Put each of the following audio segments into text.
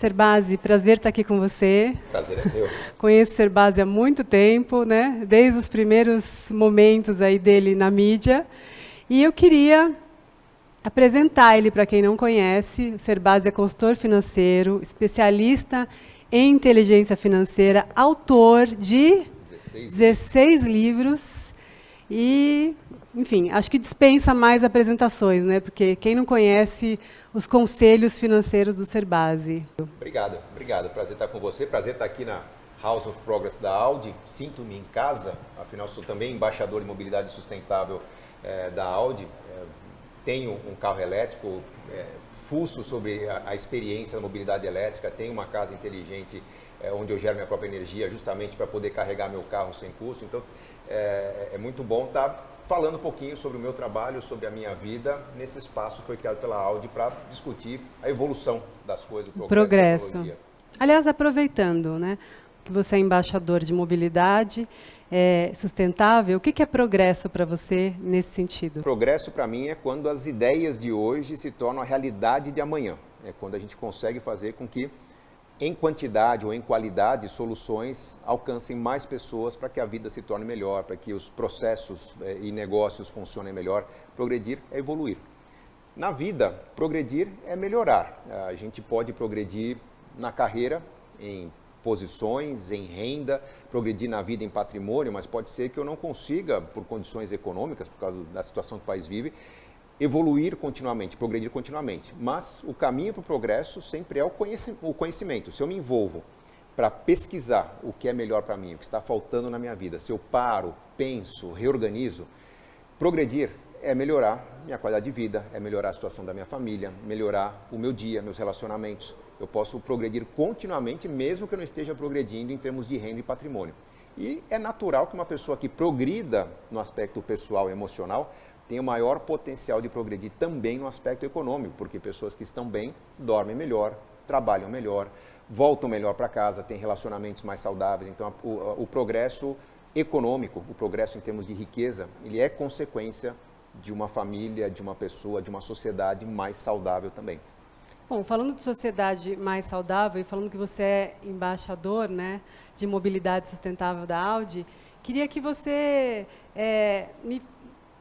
Serbasi, prazer estar aqui com você. Prazer é meu. Conheço o Serbasi há muito tempo, né? Desde os primeiros momentos aí dele na mídia. E eu queria apresentar ele para quem não conhece. O Serbasi é consultor financeiro, especialista em inteligência financeira, autor de 16 livros e, enfim, acho que dispensa mais apresentações, né? Porque quem não conhece os conselhos financeiros do Serbasi. Obrigado. Prazer estar com você. Prazer estar aqui na House of Progress da Audi. Sinto-me em casa, afinal sou também embaixador de mobilidade sustentável da Audi. Tenho um carro elétrico, fuço sobre a experiência da mobilidade elétrica, tenho uma casa inteligente onde eu gero minha própria energia justamente para poder carregar meu carro sem custo. Então é muito bom estar falando um pouquinho sobre o meu trabalho, sobre a minha vida, nesse espaço que foi criado pela Audi para discutir a evolução das coisas, o progresso. Da tecnologia. Aliás, aproveitando, né, que você é embaixador de mobilidade sustentável, o que é progresso para você nesse sentido? Progresso para mim é quando as ideias de hoje se tornam a realidade de amanhã. É quando a gente consegue fazer com que, em quantidade ou em qualidade, soluções alcancem mais pessoas para que a vida se torne melhor, para que os processos e negócios funcionem melhor. Progredir é evoluir. Na vida, progredir é melhorar. A gente pode progredir na carreira, em posições, em renda, progredir na vida em patrimônio, mas pode ser que eu não consiga, por condições econômicas, por causa da situação que o país vive, evoluir continuamente, progredir continuamente. Mas o caminho para o progresso sempre é o conhecimento. Se eu me envolvo para pesquisar o que é melhor para mim, o que está faltando na minha vida, se eu paro, penso, reorganizo, progredir é melhorar minha qualidade de vida, é melhorar a situação da minha família, melhorar o meu dia, meus relacionamentos. Eu posso progredir continuamente, mesmo que eu não esteja progredindo em termos de renda e patrimônio. E é natural que uma pessoa que progrida no aspecto pessoal e emocional tenha o maior potencial de progredir também no aspecto econômico, porque pessoas que estão bem dormem melhor, trabalham melhor, voltam melhor para casa, têm relacionamentos mais saudáveis. Então, o progresso econômico, o progresso em termos de riqueza, ele é consequência de uma família, de uma pessoa, de uma sociedade mais saudável também. Bom, falando de sociedade mais saudável e falando que você é embaixador, né, de mobilidade sustentável da Audi, queria que você me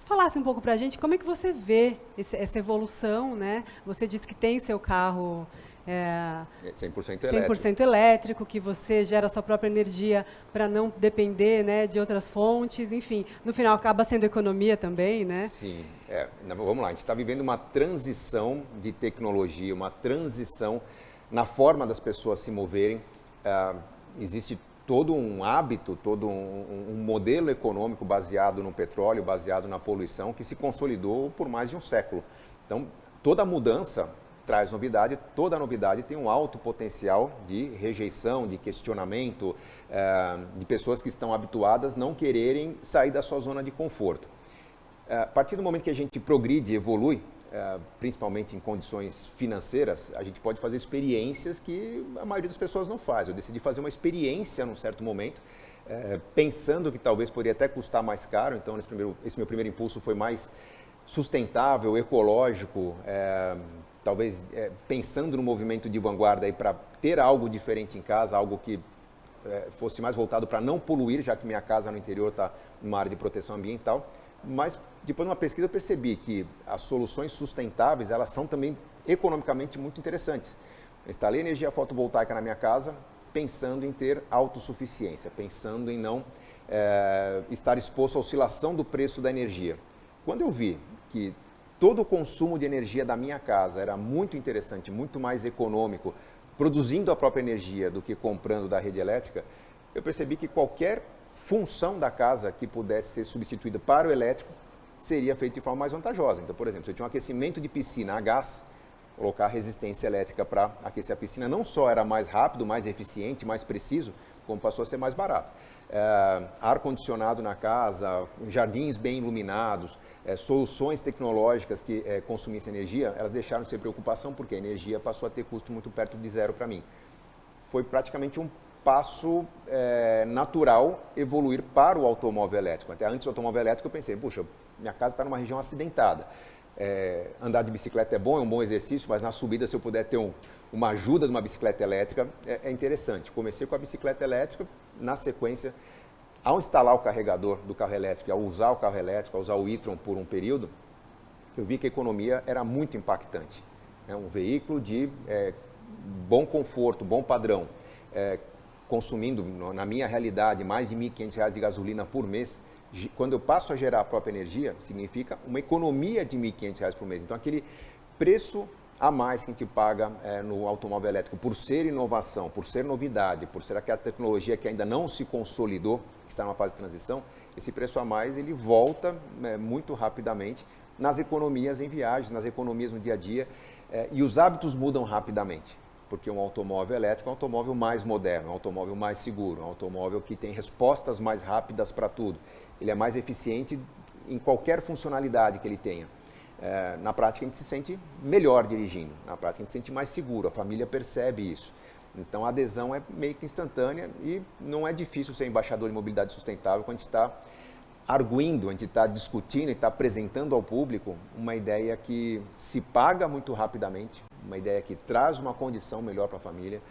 falasse um pouco para a gente como é que você vê essa evolução, né? Você disse que tem seu carro 100% elétrico, que você gera a sua própria energia para não depender, né, de outras fontes, enfim, no final acaba sendo economia também, né? Sim, vamos lá, a gente está vivendo uma transição de tecnologia, uma transição na forma das pessoas se moverem. Existe todo um hábito, todo um modelo econômico baseado no petróleo, baseado na poluição, que se consolidou por mais de um século. Então, toda mudança traz novidade, toda novidade tem um alto potencial de rejeição, de questionamento, de pessoas que estão habituadas não quererem sair da sua zona de conforto. A partir do momento que a gente progride e evolui, principalmente em condições financeiras, a gente pode fazer experiências que a maioria das pessoas não faz. Eu decidi fazer uma experiência num certo momento, pensando que talvez poderia até custar mais caro, então esse meu primeiro impulso foi mais sustentável, ecológico, talvez pensando no movimento de vanguarda para ter algo diferente em casa, algo que fosse mais voltado para não poluir, já que minha casa no interior está numa área de proteção ambiental. Mas depois de uma pesquisa eu percebi que as soluções sustentáveis, elas são também economicamente muito interessantes. Eu instalei energia fotovoltaica na minha casa pensando em ter autossuficiência, pensando em não estar exposto à oscilação do preço da energia. Quando eu vi que todo o consumo de energia da minha casa era muito interessante, muito mais econômico, produzindo a própria energia do que comprando da rede elétrica, eu percebi que qualquer função da casa que pudesse ser substituída para o elétrico seria feita de forma mais vantajosa. Então, por exemplo, se eu tinha um aquecimento de piscina a gás, colocar resistência elétrica para aquecer a piscina não só era mais rápido, mais eficiente, mais preciso, como passou a ser mais barato. Ar-condicionado na casa, jardins bem iluminados, soluções tecnológicas que consumissem energia, elas deixaram de ser preocupação porque a energia passou a ter custo muito perto de zero para mim. Foi praticamente um passo natural evoluir para o automóvel elétrico. Até antes do automóvel elétrico eu pensei, puxa, minha casa está numa região acidentada. Andar de bicicleta é um bom exercício, mas na subida, se eu puder ter uma ajuda de uma bicicleta elétrica, é interessante. Comecei com a bicicleta elétrica, na sequência, ao instalar o carregador do carro elétrico, ao usar o carro elétrico, ao usar o e-tron por um período, eu vi que a economia era muito impactante. É um veículo de bom conforto, bom padrão, consumindo, na minha realidade, mais de R$ 1.500 de gasolina por mês. Quando eu passo a gerar a própria energia, significa uma economia de R$ 1.500 por mês. Então, aquele preço a mais que a gente paga no automóvel elétrico, por ser inovação, por ser novidade, por ser aquela tecnologia que ainda não se consolidou, que está numa fase de transição, esse preço a mais ele volta muito rapidamente nas economias em viagens, nas economias no dia a dia, e os hábitos mudam rapidamente. Porque um automóvel elétrico é um automóvel mais moderno, um automóvel mais seguro, um automóvel que tem respostas mais rápidas para tudo. Ele é mais eficiente em qualquer funcionalidade que ele tenha. Na prática, a gente se sente melhor dirigindo, na prática, a gente se sente mais seguro, a família percebe isso. Então, a adesão é meio que instantânea e não é difícil ser embaixador de mobilidade sustentável quando a gente está arguindo, a gente está discutindo e está apresentando ao público uma ideia que se paga muito rapidamente, uma ideia que traz uma condição melhor para a família,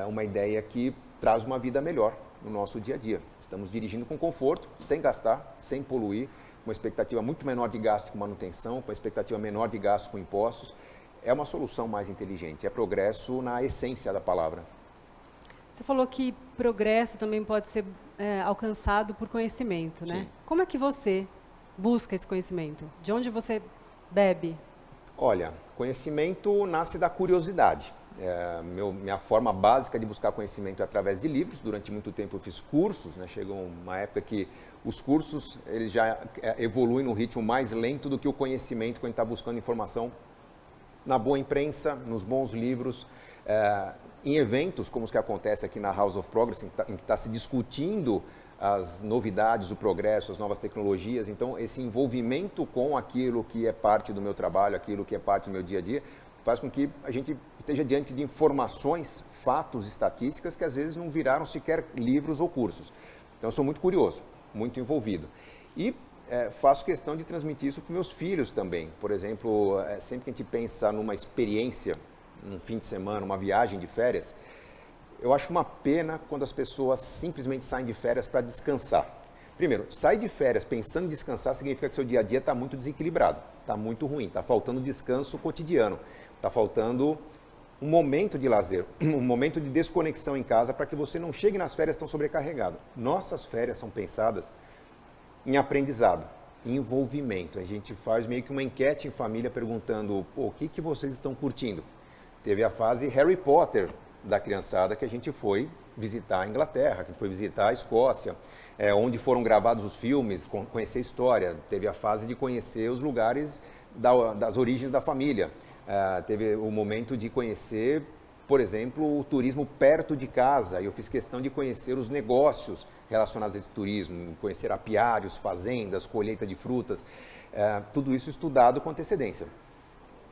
uma ideia que traz uma vida melhor no nosso dia a dia. Estamos dirigindo com conforto, sem gastar, sem poluir, com uma expectativa muito menor de gasto com manutenção, com uma expectativa menor de gasto com impostos. É uma solução mais inteligente, é progresso na essência da palavra. Você falou que progresso também pode ser alcançado por conhecimento, né? Sim. Como é que você busca esse conhecimento? De onde você bebe? Olha, conhecimento nasce da curiosidade. Minha forma básica de buscar conhecimento é através de livros. Durante muito tempo eu fiz cursos, né? Chegou uma época que os cursos eles já evoluem num ritmo mais lento do que o conhecimento quando a gente está buscando informação na boa imprensa, nos bons livros, em eventos como os que acontecem aqui na House of Progress, em que está se discutindo as novidades, o progresso, as novas tecnologias. Então, esse envolvimento com aquilo que é parte do meu trabalho, aquilo que é parte do meu dia a dia, faz com que a gente esteja diante de informações, fatos, estatísticas que às vezes não viraram sequer livros ou cursos. Então, eu sou muito curioso, muito envolvido. E faço questão de transmitir isso para meus filhos também. Por exemplo, sempre que a gente pensa numa experiência, num fim de semana, uma viagem de férias, eu acho uma pena quando as pessoas simplesmente saem de férias para descansar. Primeiro, sair de férias pensando em descansar significa que seu dia a dia está muito desequilibrado, está muito ruim, está faltando descanso cotidiano, está faltando um momento de lazer, um momento de desconexão em casa para que você não chegue nas férias tão sobrecarregado. Nossas férias são pensadas em aprendizado, em envolvimento. A gente faz meio que uma enquete em família perguntando o que vocês estão curtindo. Teve a fase Harry Potter da criançada que a gente foi visitar a Inglaterra, que a gente foi visitar a Escócia, onde foram gravados os filmes, conhecer a história. Teve a fase de conhecer os lugares das origens da família. Teve o momento de conhecer, por exemplo, o turismo perto de casa. Eu fiz questão de conhecer os negócios relacionados a esse turismo, conhecer apiários, fazendas, colheita de frutas, tudo isso estudado com antecedência.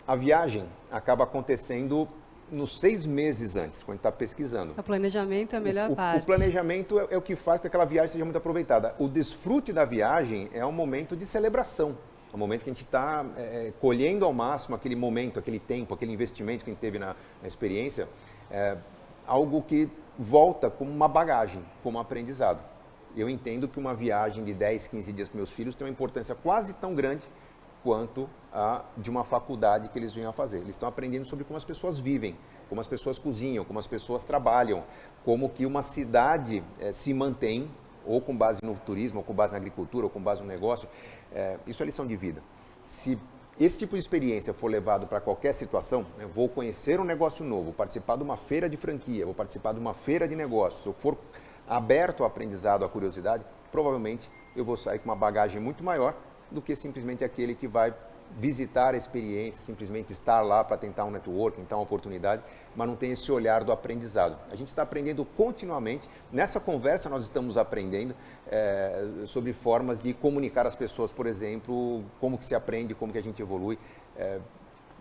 A viagem acaba acontecendo nos 6 meses antes, quando a gente está pesquisando. O planejamento é a melhor parte. O planejamento é o que faz com que aquela viagem seja muito aproveitada. O desfrute da viagem é um momento de celebração. É um momento que a gente está colhendo ao máximo aquele momento, aquele tempo, aquele investimento que a gente teve na experiência, algo que volta como uma bagagem, como um aprendizado. Eu entendo que uma viagem de 10, 15 dias para meus filhos tem uma importância quase tão grande quanto a de uma faculdade que eles venham a fazer. Eles estão aprendendo sobre como as pessoas vivem, como as pessoas cozinham, como as pessoas trabalham, como que uma cidade se mantém, ou com base no turismo, ou com base na agricultura, ou com base no negócio. Isso é lição de vida. Se esse tipo de experiência for levado para qualquer situação, eu vou conhecer um negócio novo, vou participar de uma feira de franquia, vou participar de uma feira de negócios, se eu for aberto ao aprendizado, à curiosidade, provavelmente eu vou sair com uma bagagem muito maior do que simplesmente aquele que vai visitar a experiência, simplesmente estar lá para tentar um networking, tentar uma oportunidade, mas não tem esse olhar do aprendizado. A gente está aprendendo continuamente. Nessa conversa nós estamos aprendendo sobre formas de comunicar às pessoas, por exemplo, como que se aprende, como que a gente evolui.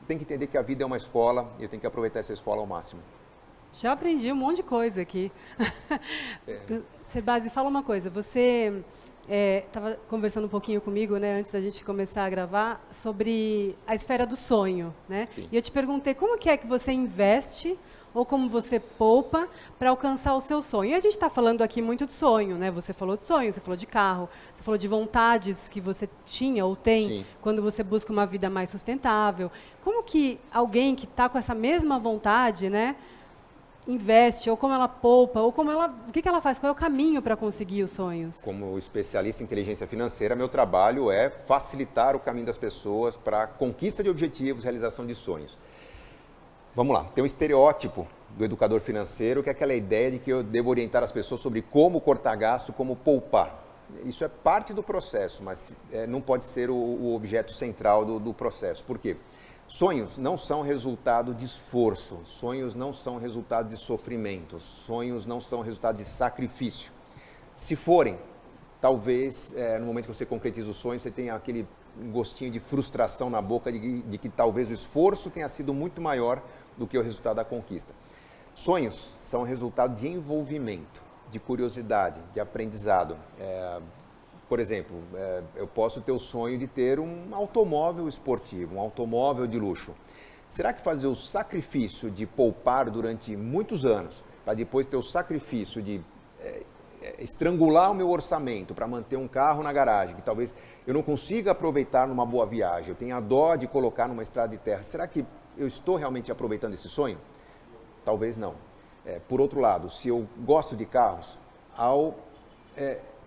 Tem que entender que a vida é uma escola e eu tenho que aproveitar essa escola ao máximo. Já aprendi um monte de coisa aqui. Sebase, fala uma coisa. Você estava conversando um pouquinho comigo, né, antes da gente começar a gravar, sobre a esfera do sonho, né? Sim. E eu te perguntei como que é que você investe ou como você poupa para alcançar o seu sonho. E a gente está falando aqui muito de sonho, né? Você falou de sonho, você falou de carro, você falou de vontades que você tinha ou tem Sim. quando você busca uma vida mais sustentável. Como que alguém que está com essa mesma vontade, né, investe, ou como ela poupa, ou como ela, o que ela faz, qual é o caminho para conseguir os sonhos? Como especialista em inteligência financeira, meu trabalho é facilitar o caminho das pessoas para a conquista de objetivos, realização de sonhos. Vamos lá, tem um estereótipo do educador financeiro, que é aquela ideia de que eu devo orientar as pessoas sobre como cortar gasto, como poupar. Isso é parte do processo, mas não pode ser o objeto central do processo. Por quê? Sonhos não são resultado de esforço, sonhos não são resultado de sofrimento, sonhos não são resultado de sacrifício. Se forem, talvez no momento que você concretiza o sonho, você tenha aquele gostinho de frustração na boca de que talvez o esforço tenha sido muito maior do que o resultado da conquista. Sonhos são resultado de envolvimento, de curiosidade, de aprendizado. Por exemplo, eu posso ter o sonho de ter um automóvel esportivo, um automóvel de luxo. Será que fazer o sacrifício de poupar durante muitos anos, para depois ter o sacrifício de estrangular o meu orçamento para manter um carro na garagem, que talvez eu não consiga aproveitar numa boa viagem, eu tenha dó de colocar numa estrada de terra, será que eu estou realmente aproveitando esse sonho? Talvez não. Por outro lado, se eu gosto de carros, ao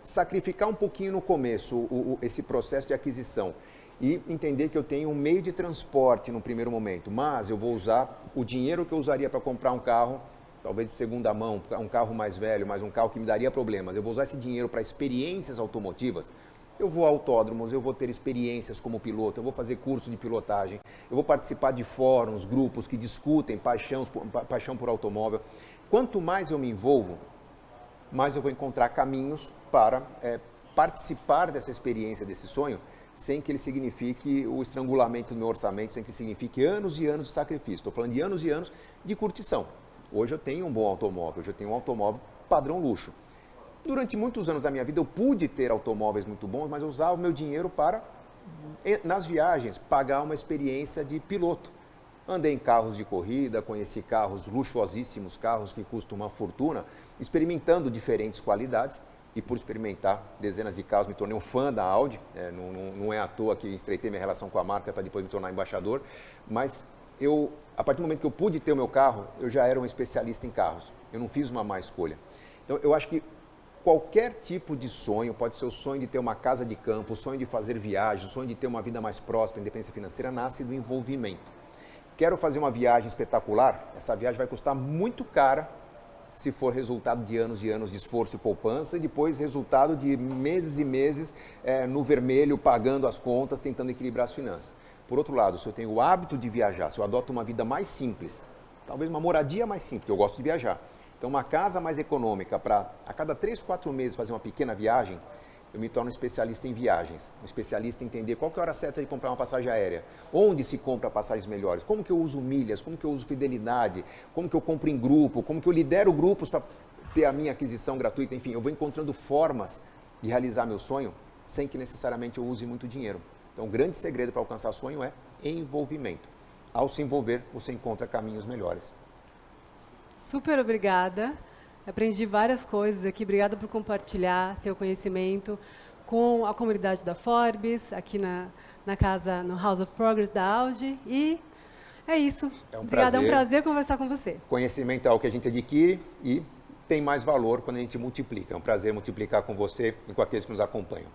sacrificar um pouquinho no começo esse processo de aquisição e entender que eu tenho um meio de transporte no primeiro momento, mas eu vou usar o dinheiro que eu usaria para comprar um carro, talvez de segunda mão, um carro mais velho, mas um carro que me daria problemas, eu vou usar esse dinheiro para experiências automotivas, eu vou a autódromos, eu vou ter experiências como piloto, eu vou fazer curso de pilotagem, eu vou participar de fóruns, grupos que discutem paixão por automóvel. Quanto mais eu me envolvo, mais eu vou encontrar caminhos para participar dessa experiência, desse sonho, sem que ele signifique o estrangulamento do meu orçamento, sem que ele signifique anos e anos de sacrifício. Estou falando de anos e anos de curtição. Hoje eu tenho um bom automóvel, hoje eu tenho um automóvel padrão luxo. Durante muitos anos da minha vida eu pude ter automóveis muito bons, mas eu usava o meu dinheiro para, nas viagens, pagar uma experiência de piloto. Andei em carros de corrida, conheci carros luxuosíssimos, carros que custam uma fortuna, experimentando diferentes qualidades. E por experimentar dezenas de carros, me tornei um fã da Audi. Não é à toa que estreitei minha relação com a marca para depois me tornar embaixador. Mas a partir do momento que eu pude ter o meu carro, eu já era um especialista em carros. Eu não fiz uma má escolha. Então, eu acho que qualquer tipo de sonho, pode ser o sonho de ter uma casa de campo, o sonho de fazer viagem, o sonho de ter uma vida mais próspera, independência financeira, nasce do envolvimento. Quero fazer uma viagem espetacular, essa viagem vai custar muito cara se for resultado de anos e anos de esforço e poupança e depois resultado de meses e meses no vermelho, pagando as contas, tentando equilibrar as finanças. Por outro lado, se eu tenho o hábito de viajar, se eu adoto uma vida mais simples, talvez uma moradia mais simples, porque eu gosto de viajar, então uma casa mais econômica para a cada 3, 4 meses fazer uma pequena viagem, eu me torno um especialista em viagens, um especialista em entender qual que é a hora certa de comprar uma passagem aérea, onde se compra passagens melhores, como que eu uso milhas, como que eu uso fidelidade, como que eu compro em grupo, como que eu lidero grupos para ter a minha aquisição gratuita, enfim, eu vou encontrando formas de realizar meu sonho sem que necessariamente eu use muito dinheiro. Então, o grande segredo para alcançar sonho é envolvimento. Ao se envolver, você encontra caminhos melhores. Super obrigada. Aprendi várias coisas aqui. Obrigada por compartilhar seu conhecimento com a comunidade da Forbes, aqui na casa, no House of Progress da Audi. E é isso. Obrigada, é um prazer conversar com você. Conhecimento é algo que a gente adquire e tem mais valor quando a gente multiplica. É um prazer multiplicar com você e com aqueles que nos acompanham.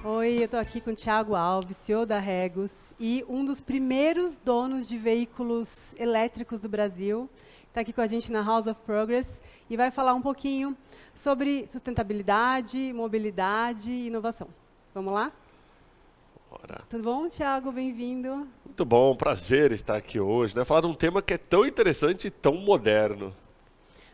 Oi, eu estou aqui com o Thiago Alves, CEO da Regus e um dos primeiros donos de veículos elétricos do Brasil. Está aqui com a gente na House of Progress e vai falar um pouquinho sobre sustentabilidade, mobilidade e inovação. Vamos lá? Bora. Tudo bom, Thiago? Bem-vindo. Muito bom, prazer estar aqui hoje, né? Falar de um tema que é tão interessante e tão moderno.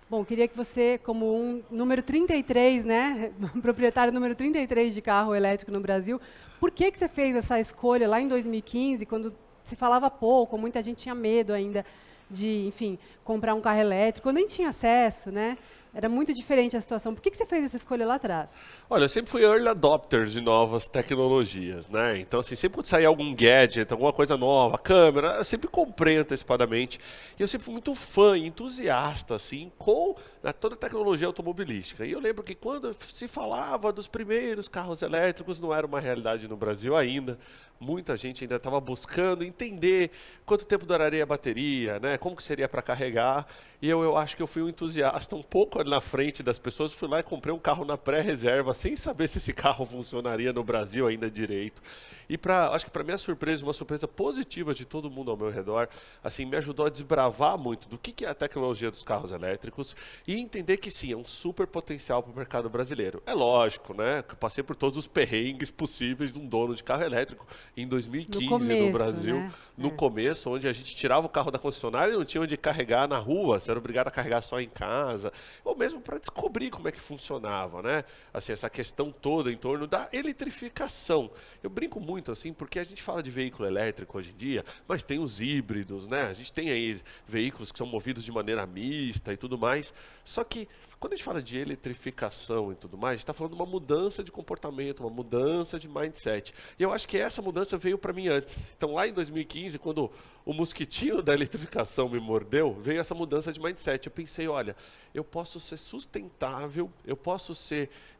Bom, queria que você, como número 33, né, proprietário número 33 de carro elétrico no Brasil, por que você fez essa escolha lá em 2015, quando se falava pouco, muita gente tinha medo ainda de, enfim, comprar um carro elétrico, eu nem tinha acesso, né? Era muito diferente a situação. Por que você fez essa escolha lá atrás? Olha, eu sempre fui early adopter de novas tecnologias, né? Então, assim, sempre quando saía algum gadget, alguma coisa nova, câmera, eu sempre comprei antecipadamente. E eu sempre fui muito fã e entusiasta, assim, com toda a tecnologia automobilística. E eu lembro que quando se falava dos primeiros carros elétricos, não era uma realidade no Brasil ainda. Muita gente ainda estava buscando entender quanto tempo duraria a bateria, né? Como que seria para carregar. E eu acho que eu fui um entusiasta um pouco na frente das pessoas. Fui lá e comprei um carro na pré-reserva, sem saber se esse carro funcionaria no Brasil ainda direito. E acho que para minha surpresa, uma surpresa positiva de todo mundo ao meu redor, assim, me ajudou a desbravar muito do que é a tecnologia dos carros elétricos e entender que sim, é um super potencial para o mercado brasileiro. É lógico, né? Que eu passei por todos os perrengues possíveis de um dono de carro elétrico em 2015 no, começo, no Brasil, né? No começo, onde a gente tirava o carro da concessionária e não tinha onde carregar na rua, você era obrigado a carregar só em casa, ou mesmo para descobrir como é que funcionava, né? Assim, essa questão toda em torno da eletrificação. Eu brinco muito assim, porque a gente fala de veículo elétrico hoje em dia, mas tem os híbridos, né? A gente tem aí veículos que são movidos de maneira mista e tudo mais. Só que quando a gente fala de eletrificação e tudo mais, a gente está falando de uma mudança de comportamento, uma mudança de mindset. E eu acho que essa mudança veio para mim antes. Então, lá em 2015, quando o mosquitinho da eletrificação me mordeu, veio essa mudança de mindset. Eu pensei, olha, eu posso ser sustentável, eu posso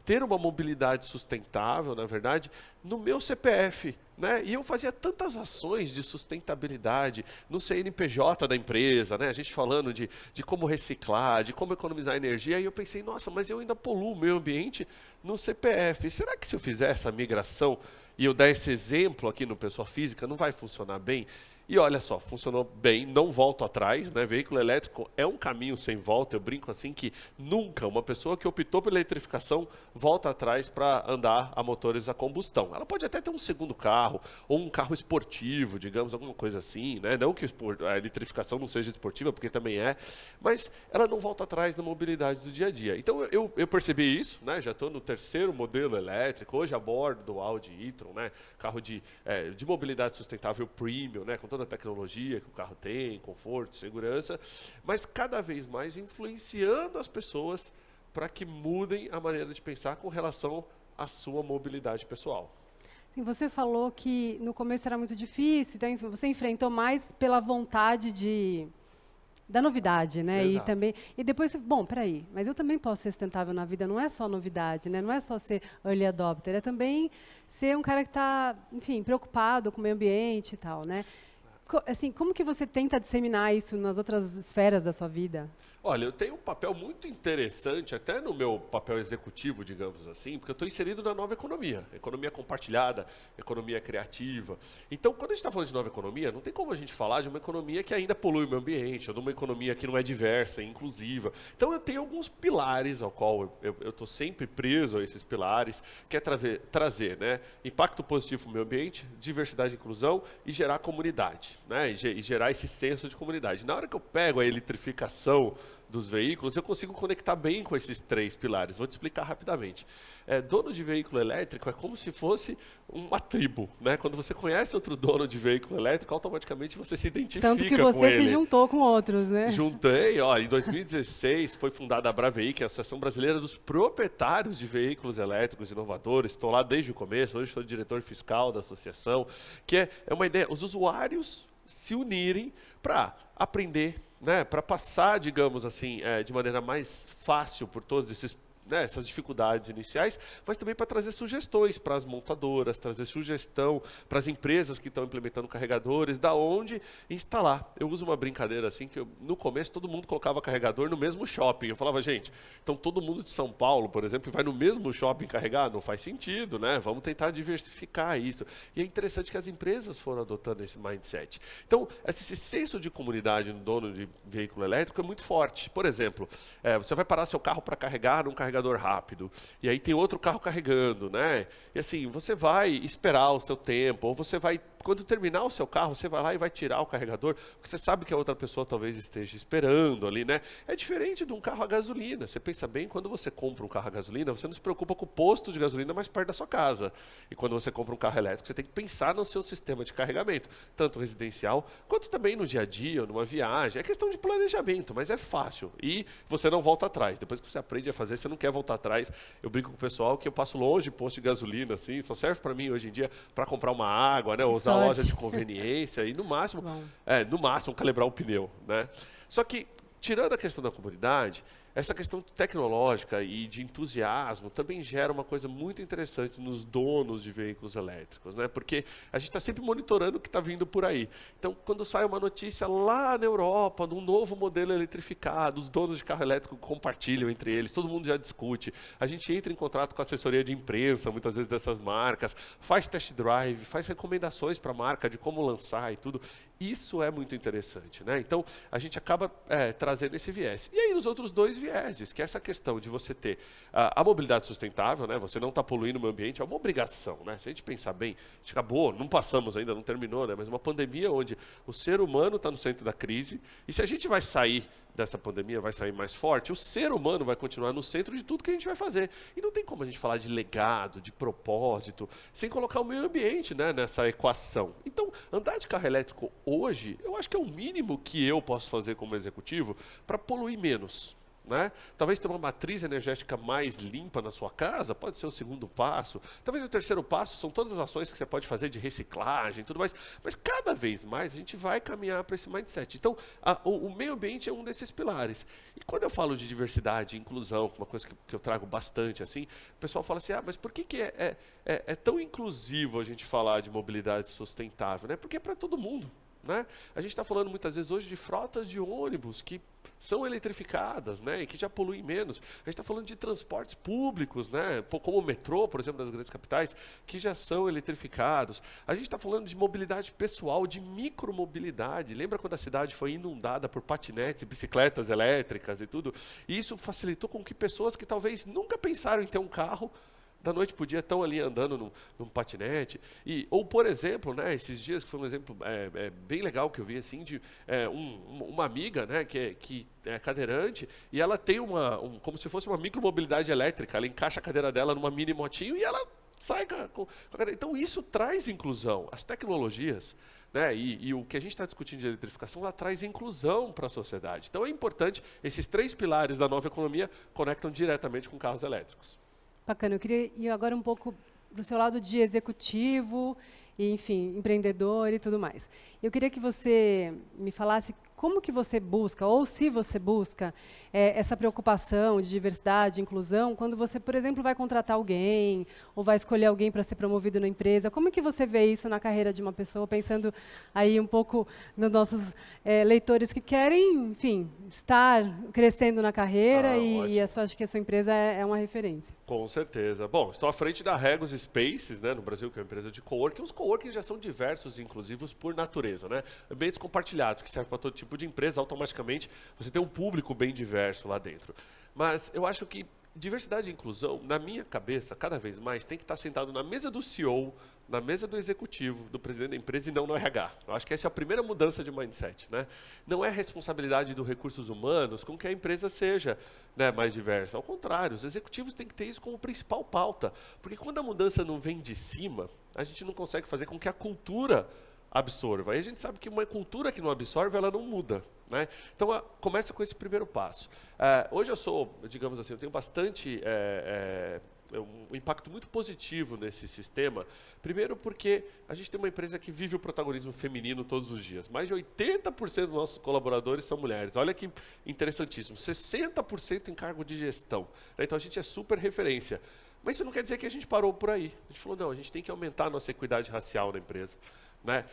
ter uma mobilidade sustentável, na verdade, no meu CPF. Né? E eu fazia tantas ações de sustentabilidade no CNPJ da empresa, né? A gente falando de como reciclar, de como economizar energia, e eu pensei, nossa, mas eu ainda poluo o meio ambiente no CPF. Será que se eu fizer essa migração e eu der esse exemplo aqui no pessoa física, não vai funcionar bem? E olha só, funcionou bem, não volto atrás, né? Veículo elétrico é um caminho sem volta. Eu brinco assim que nunca uma pessoa que optou pela eletrificação volta atrás para andar a motores a combustão. Ela pode até ter um segundo carro, ou um carro esportivo, digamos, alguma coisa assim, né? Não que a eletrificação não seja esportiva, porque também é, mas ela não volta atrás na mobilidade do dia a dia. Então eu percebi isso, né? Já estou no 3º modelo elétrico, hoje a bordo do Audi e-tron, né? Carro de mobilidade sustentável premium, né? Com toda a tecnologia que o carro tem, conforto, segurança, mas cada vez mais influenciando as pessoas para que mudem a maneira de pensar com relação à sua mobilidade pessoal. Sim, você falou que no começo era muito difícil, então você enfrentou mais pela vontade da novidade, né? Exato. E depois, bom, peraí, mas eu também posso ser sustentável na vida, não é só novidade, né? Não é só ser early adopter, é também ser um cara que está, enfim, preocupado com o meio ambiente e tal, né? Assim, como que você tenta disseminar isso nas outras esferas da sua vida? Olha, eu tenho um papel muito interessante, até no meu papel executivo, digamos assim, porque eu estou inserido na nova economia compartilhada, economia criativa. Então, quando a gente está falando de nova economia, não tem como a gente falar de uma economia que ainda polui o meio ambiente, ou de uma economia que não é diversa e inclusiva. Então, eu tenho alguns pilares ao qual eu estou sempre preso a esses pilares, que é trazer, né, impacto positivo para o meio ambiente, diversidade e inclusão e gerar comunidade. Né, e gerar esse senso de comunidade. Na hora que eu pego a eletrificação dos veículos, eu consigo conectar bem com esses 3 pilares. Vou te explicar rapidamente. Dono de veículo elétrico é como se fosse uma tribo. Né? Quando você conhece outro dono de veículo elétrico, automaticamente você se identifica com ele. Tanto que você se juntou com outros, né? Juntei. Em 2016 foi fundada a Bravei, que é a Associação Brasileira dos Proprietários de Veículos Elétricos Inovadores. Estou lá desde o começo, hoje sou diretor fiscal da associação, que é uma ideia, os usuários se unirem para aprender, né, para passar, digamos assim, de maneira mais fácil por todos essas dificuldades iniciais, mas também para trazer sugestões para as montadoras, trazer sugestão para as empresas que estão implementando carregadores, da onde instalar. Eu uso uma brincadeira assim, que no começo todo mundo colocava carregador no mesmo shopping. Eu falava, gente, então todo mundo de São Paulo, por exemplo, vai no mesmo shopping carregar? Não faz sentido, né? Vamos tentar diversificar isso. E é interessante que as empresas foram adotando esse mindset. Então, esse senso de comunidade no dono de veículo elétrico é muito forte. Por exemplo, você vai parar seu carro para carregar num carregador rápido, e aí tem outro carro carregando, né? E assim, você vai esperar o seu tempo, ou você vai quando terminar o seu carro, você vai lá e vai tirar o carregador, porque você sabe que a outra pessoa talvez esteja esperando ali, né? É diferente de um carro a gasolina. Você pensa bem, quando você compra um carro a gasolina, você não se preocupa com o posto de gasolina mais perto da sua casa. E quando você compra um carro elétrico, você tem que pensar no seu sistema de carregamento, tanto residencial, quanto também no dia a dia, numa viagem. É questão de planejamento, mas é fácil. E você não volta atrás. Depois que você aprende a fazer, você não quer voltar atrás. Eu brinco com o pessoal que eu passo longe de posto de gasolina, assim, só serve para mim hoje em dia para comprar uma água, né? Usar a loja de conveniência e no máximo calibrar o pneu, né? Só que, tirando a questão da comunidade, essa questão tecnológica e de entusiasmo também gera uma coisa muito interessante nos donos de veículos elétricos, né? Porque a gente está sempre monitorando o que está vindo por aí. Então, quando sai uma notícia lá na Europa, de um novo modelo eletrificado, os donos de carro elétrico compartilham entre eles, todo mundo já discute. A gente entra em contato com a assessoria de imprensa, muitas vezes dessas marcas, faz test drive, faz recomendações para a marca de como lançar e tudo. Isso é muito interessante, né? Então, a gente acaba trazendo esse viés. E aí, nos outros dois vieses, que é essa questão de você ter a mobilidade sustentável, né? Você não está poluindo o meio ambiente, é uma obrigação, né? Se a gente pensar bem, a gente acabou, não passamos ainda, não terminou, né? Mas uma pandemia onde o ser humano está no centro da crise, e se a gente vai sair dessa pandemia, vai sair mais forte, o ser humano vai continuar no centro de tudo que a gente vai fazer. E não tem como a gente falar de legado, de propósito, sem colocar o meio ambiente, né, nessa equação. Então, andar de carro elétrico hoje, eu acho que é o mínimo que eu posso fazer como executivo para poluir menos. Né? Talvez ter uma matriz energética mais limpa na sua casa pode ser o segundo passo. Talvez o terceiro passo são todas as ações que você pode fazer de reciclagem e tudo mais. Mas cada vez mais a gente vai caminhar para esse mindset. Então, o meio ambiente é um desses pilares. E quando eu falo de diversidade e inclusão, uma coisa que eu trago bastante, assim, o pessoal fala assim, mas por que é tão inclusivo a gente falar de mobilidade sustentável? Né? Porque é para todo mundo. Né? A gente está falando muitas vezes hoje de frotas de ônibus que são eletrificadas, né, e que já poluem menos. A gente está falando de transportes públicos, né, como o metrô, por exemplo, das grandes capitais, que já são eletrificados. A gente está falando de mobilidade pessoal, de micromobilidade. Lembra quando a cidade foi inundada por patinetes e bicicletas elétricas e tudo? E isso facilitou com que pessoas que talvez nunca pensaram em ter um carro, da noite para o dia estão ali andando num patinete. Ou, por exemplo, né, esses dias, que foi um exemplo bem legal que eu vi, assim, de uma amiga, né, que é cadeirante, e ela tem como se fosse uma micromobilidade elétrica. Ela encaixa a cadeira dela numa mini motinho e ela sai com a cadeira. Então, isso traz inclusão. As tecnologias, né, e o que a gente está discutindo de eletrificação, ela traz inclusão para a sociedade. Então, é importante, esses 3 pilares da nova economia conectam diretamente com carros elétricos. Bacana, eu queria ir agora um pouco para o seu lado de executivo, e, enfim, empreendedor e tudo mais. Eu queria que você me falasse como que você busca, ou se você busca, essa preocupação de diversidade, inclusão, quando você, por exemplo, vai contratar alguém, ou vai escolher alguém para ser promovido na empresa. Como que você vê isso na carreira de uma pessoa, pensando aí um pouco nos nossos leitores que querem, enfim, estar crescendo na carreira e acho que a sua empresa é uma referência. Com certeza. Bom, estou à frente da Regus Spaces, né, no Brasil, que é uma empresa de coworking. Os coworkings já são diversos e inclusivos por natureza, né? Ambientes compartilhados, que servem para todo tipo de empresa, automaticamente você tem um público bem diverso lá dentro. Mas eu acho que diversidade e inclusão, na minha cabeça, cada vez mais, tem que estar sentado na mesa do CEO, na mesa do executivo, do presidente da empresa e não no RH. Eu acho que essa é a primeira mudança de mindset, né? Não é responsabilidade dos recursos humanos com que a empresa seja, né, mais diversa. Ao contrário, os executivos têm que ter isso como principal pauta. Porque quando a mudança não vem de cima, a gente não consegue fazer com que a cultura absorva. Aí a gente sabe que uma cultura que não absorve, ela não muda, né? Então, começa com esse primeiro passo. Hoje eu sou, digamos assim, eu tenho bastante um impacto muito positivo nesse sistema. Primeiro porque a gente tem uma empresa que vive o protagonismo feminino todos os dias. Mais de 80% dos nossos colaboradores são mulheres. Olha que interessantíssimo. 60% em cargo de gestão. Então, a gente é super referência. Mas isso não quer dizer que a gente parou por aí. A gente falou, não, a gente tem que aumentar a nossa equidade racial na empresa. Né?